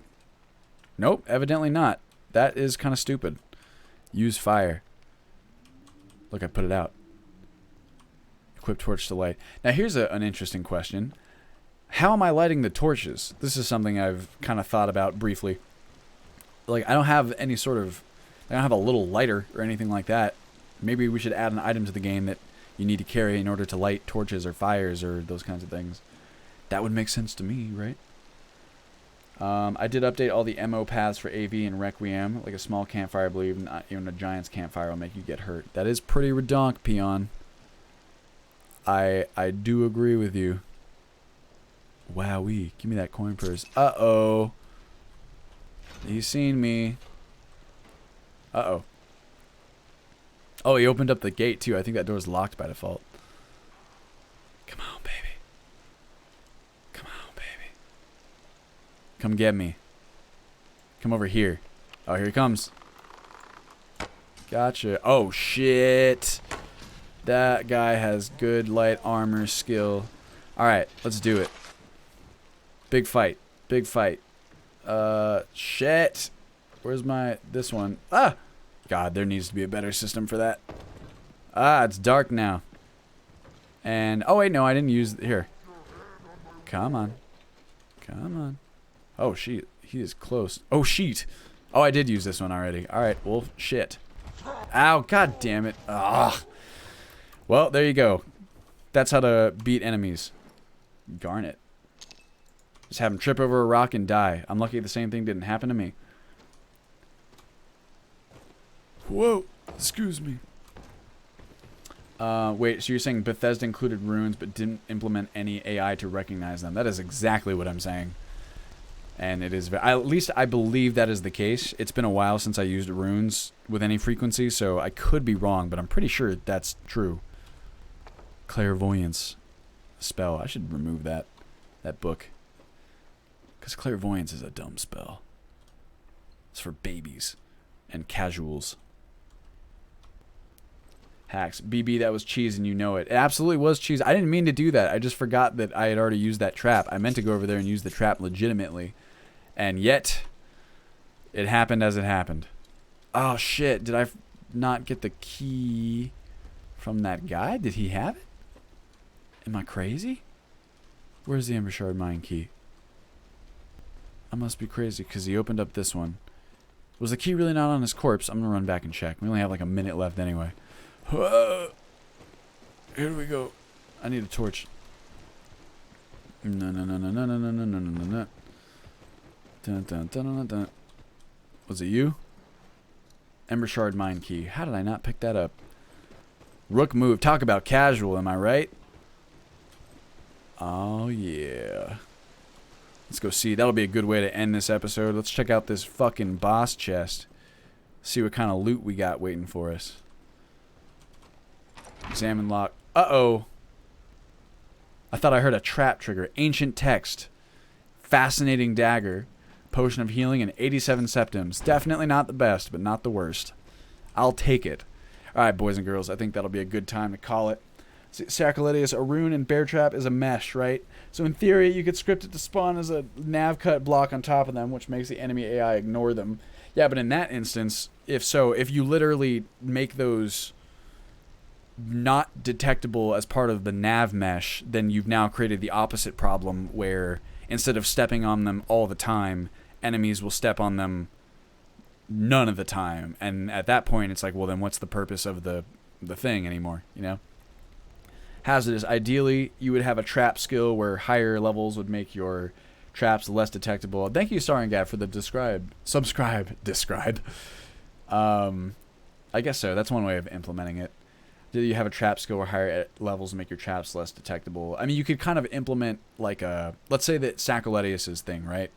Nope, evidently not. That is kind of stupid. Use fire. Look, I put it out. Equip torch to light. Now here's an interesting question. How am I lighting the torches? This is something I've kind of thought about briefly. Like, I don't have any sort of... I don't have a little lighter or anything like that. Maybe we should add an item to the game that you need to carry in order to light torches or fires or those kinds of things. That would make sense to me, right? I did update all the MO paths for AV and Requiem. Like a small campfire, I believe, not even a giant's campfire will make you get hurt. That is pretty redonk, peon. I do agree with you. Wowee. Give me that coin purse. Uh-oh. He's seen me. Uh-oh. Oh, he opened up the gate, too. I think that door's locked by default. Come on, baby. Come on, baby. Come get me. Come over here. Oh, here he comes. Gotcha. Oh, shit. That guy has good light armor skill. Alright, let's do it. Big fight. Big fight. Shit. Where's my... this one? Ah! God, there needs to be a better system for that. Ah, it's dark now. And... oh, wait, no, I didn't use... here. Come on. Come on. Oh, shit. He is close. Oh, sheet. Oh, I did use this one already. Alright, well, shit. Ow, god damn it. Ah. Well, there you go. That's how to beat enemies. Garnet. Just have him trip over a rock and die. I'm lucky the same thing didn't happen to me. Whoa. Excuse me. Wait, so you're saying Bethesda included runes but didn't implement any AI to recognize them? That is exactly what I'm saying. And it is... at least I believe that is the case. It's been a while since I used runes with any frequency, so I could be wrong, but I'm pretty sure that's true. Clairvoyance spell. I should remove that book. Because clairvoyance is a dumb spell. It's for babies and casuals. Hacks. BB, that was cheese and you know it. It absolutely was cheese. I didn't mean to do that. I just forgot that I had already used that trap. I meant to go over there and use the trap legitimately. And yet, it happened as it happened. Oh shit, did I not get the key from that guy? Did he have it? Am I crazy? Where's the Ember Shard Mine key? I must be crazy because he opened up this one. Was the key really not on his corpse? I'm going to run back and check. We only have like a minute left anyway. Here we go. I need a torch. No. Dun, dun, dun, dun, dun. Was it you? Ember Shard Mine Key. How did I not pick that up? Rook move. Talk about casual, am I right? Oh, yeah. Let's go see. That'll be a good way to end this episode. Let's check out this fucking boss chest. See what kind of loot we got waiting for us. Examine lock. Uh-oh. I thought I heard a trap trigger. Ancient text. Fascinating dagger. Potion of healing and 87 septims. Definitely not the best, but not the worst. I'll take it. Alright, boys and girls. I think that'll be a good time to call it. Sacroleus, a rune, and bear trap is a mesh, right? So in theory, you could script it to spawn as a nav cut block on top of them, which makes the enemy AI ignore them. Yeah, but in that instance, if you literally make those not detectable as part of the nav mesh, then you've now created the opposite problem where instead of stepping on them all the time, enemies will step on them none of the time. And at that point, it's like, well, then what's the purpose of the thing anymore, you know? Hazardous. Ideally, you would have a trap skill where higher levels would make your traps less detectable. Thank you, Saringad, for the describe. I guess so. That's one way of implementing it. Do you have a trap skill where higher levels make your traps less detectable? I mean, you could kind of implement like a, let's say that Sacroleus' thing, right?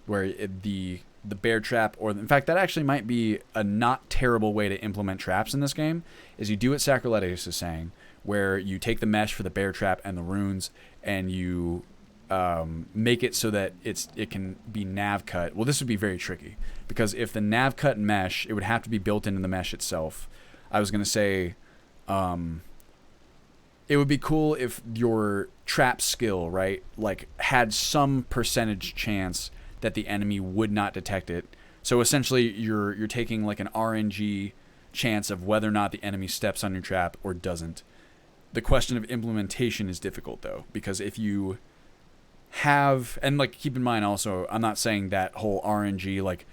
Where the bear trap, or in fact, that actually might be a not terrible way to implement traps in this game, is you do what Sacroleus is saying, where you take the mesh for the bear trap and the runes, and you make it so that it can be nav cut. Well, this would be very tricky, because if the nav cut mesh, it would have to be built into the mesh itself. I was going to say, it would be cool if your trap skill, right, like had some percentage chance that the enemy would not detect it. So essentially, you're taking like an RNG chance of whether or not the enemy steps on your trap or doesn't. The question of implementation is difficult, though, because if you have, and like keep in mind also, I'm not saying that whole RNG, like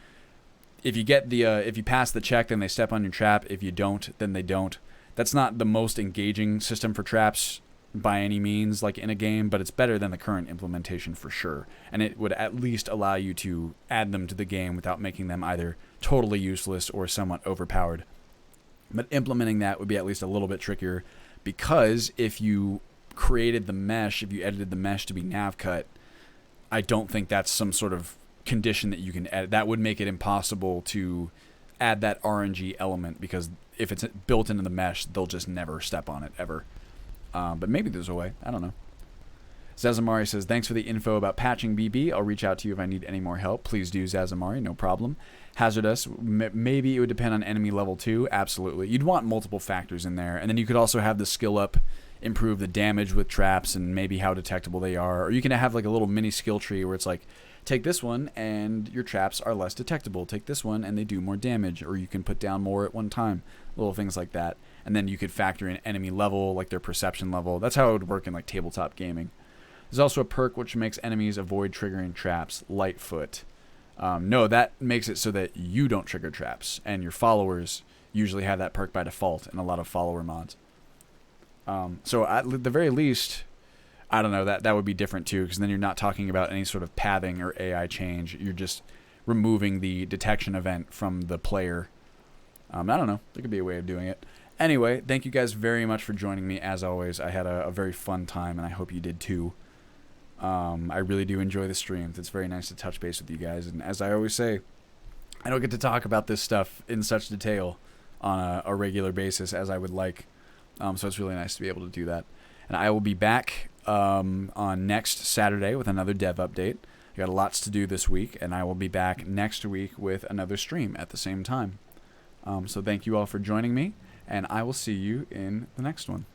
if you get the if you pass the check, then they step on your trap. If you don't, then they don't. That's not the most engaging system for traps by any means, like in a game, but it's better than the current implementation for sure. And it would at least allow you to add them to the game without making them either totally useless or somewhat overpowered. But implementing that would be at least a little bit trickier, because if you created the mesh, if you edited the mesh to be nav cut, I don't think that's some sort of condition that you can edit. That would make it impossible to add that RNG element, because if it's built into the mesh, they'll just never step on it ever. But maybe there's a way. I don't know. Zazamari says, thanks for the info about patching BB. I'll reach out to you if I need any more help. Please do, Zazamari. No problem. Hazardous. Maybe it would depend on enemy level 2. Absolutely. You'd want multiple factors in there. And then you could also have the skill up improve the damage with traps and maybe how detectable they are. Or you can have like a little mini skill tree where it's like, take this one and your traps are less detectable. Take this one and they do more damage. Or you can put down more at one time. Little things like that. And then you could factor in enemy level, like their perception level. That's how it would work in like tabletop gaming. There's also a perk which makes enemies avoid triggering traps. Lightfoot. No, that makes it so that you don't trigger traps. And your followers usually have that perk by default in a lot of follower mods. So at the very least, I don't know, that would be different too, because then you're not talking about any sort of pathing or AI change. You're just removing the detection event from the player. I don't know. There could be a way of doing it. Anyway, thank you guys very much for joining me. As always, I had a very fun time, and I hope you did too. I really do enjoy the streams. It's very nice to touch base with you guys. And as I always say, I don't get to talk about this stuff in such detail on a regular basis as I would like. So it's really nice to be able to do that. And I will be back on next Saturday with another dev update. I got lots to do this week, and I will be back next week with another stream at the same time. So thank you all for joining me, and I will see you in the next one.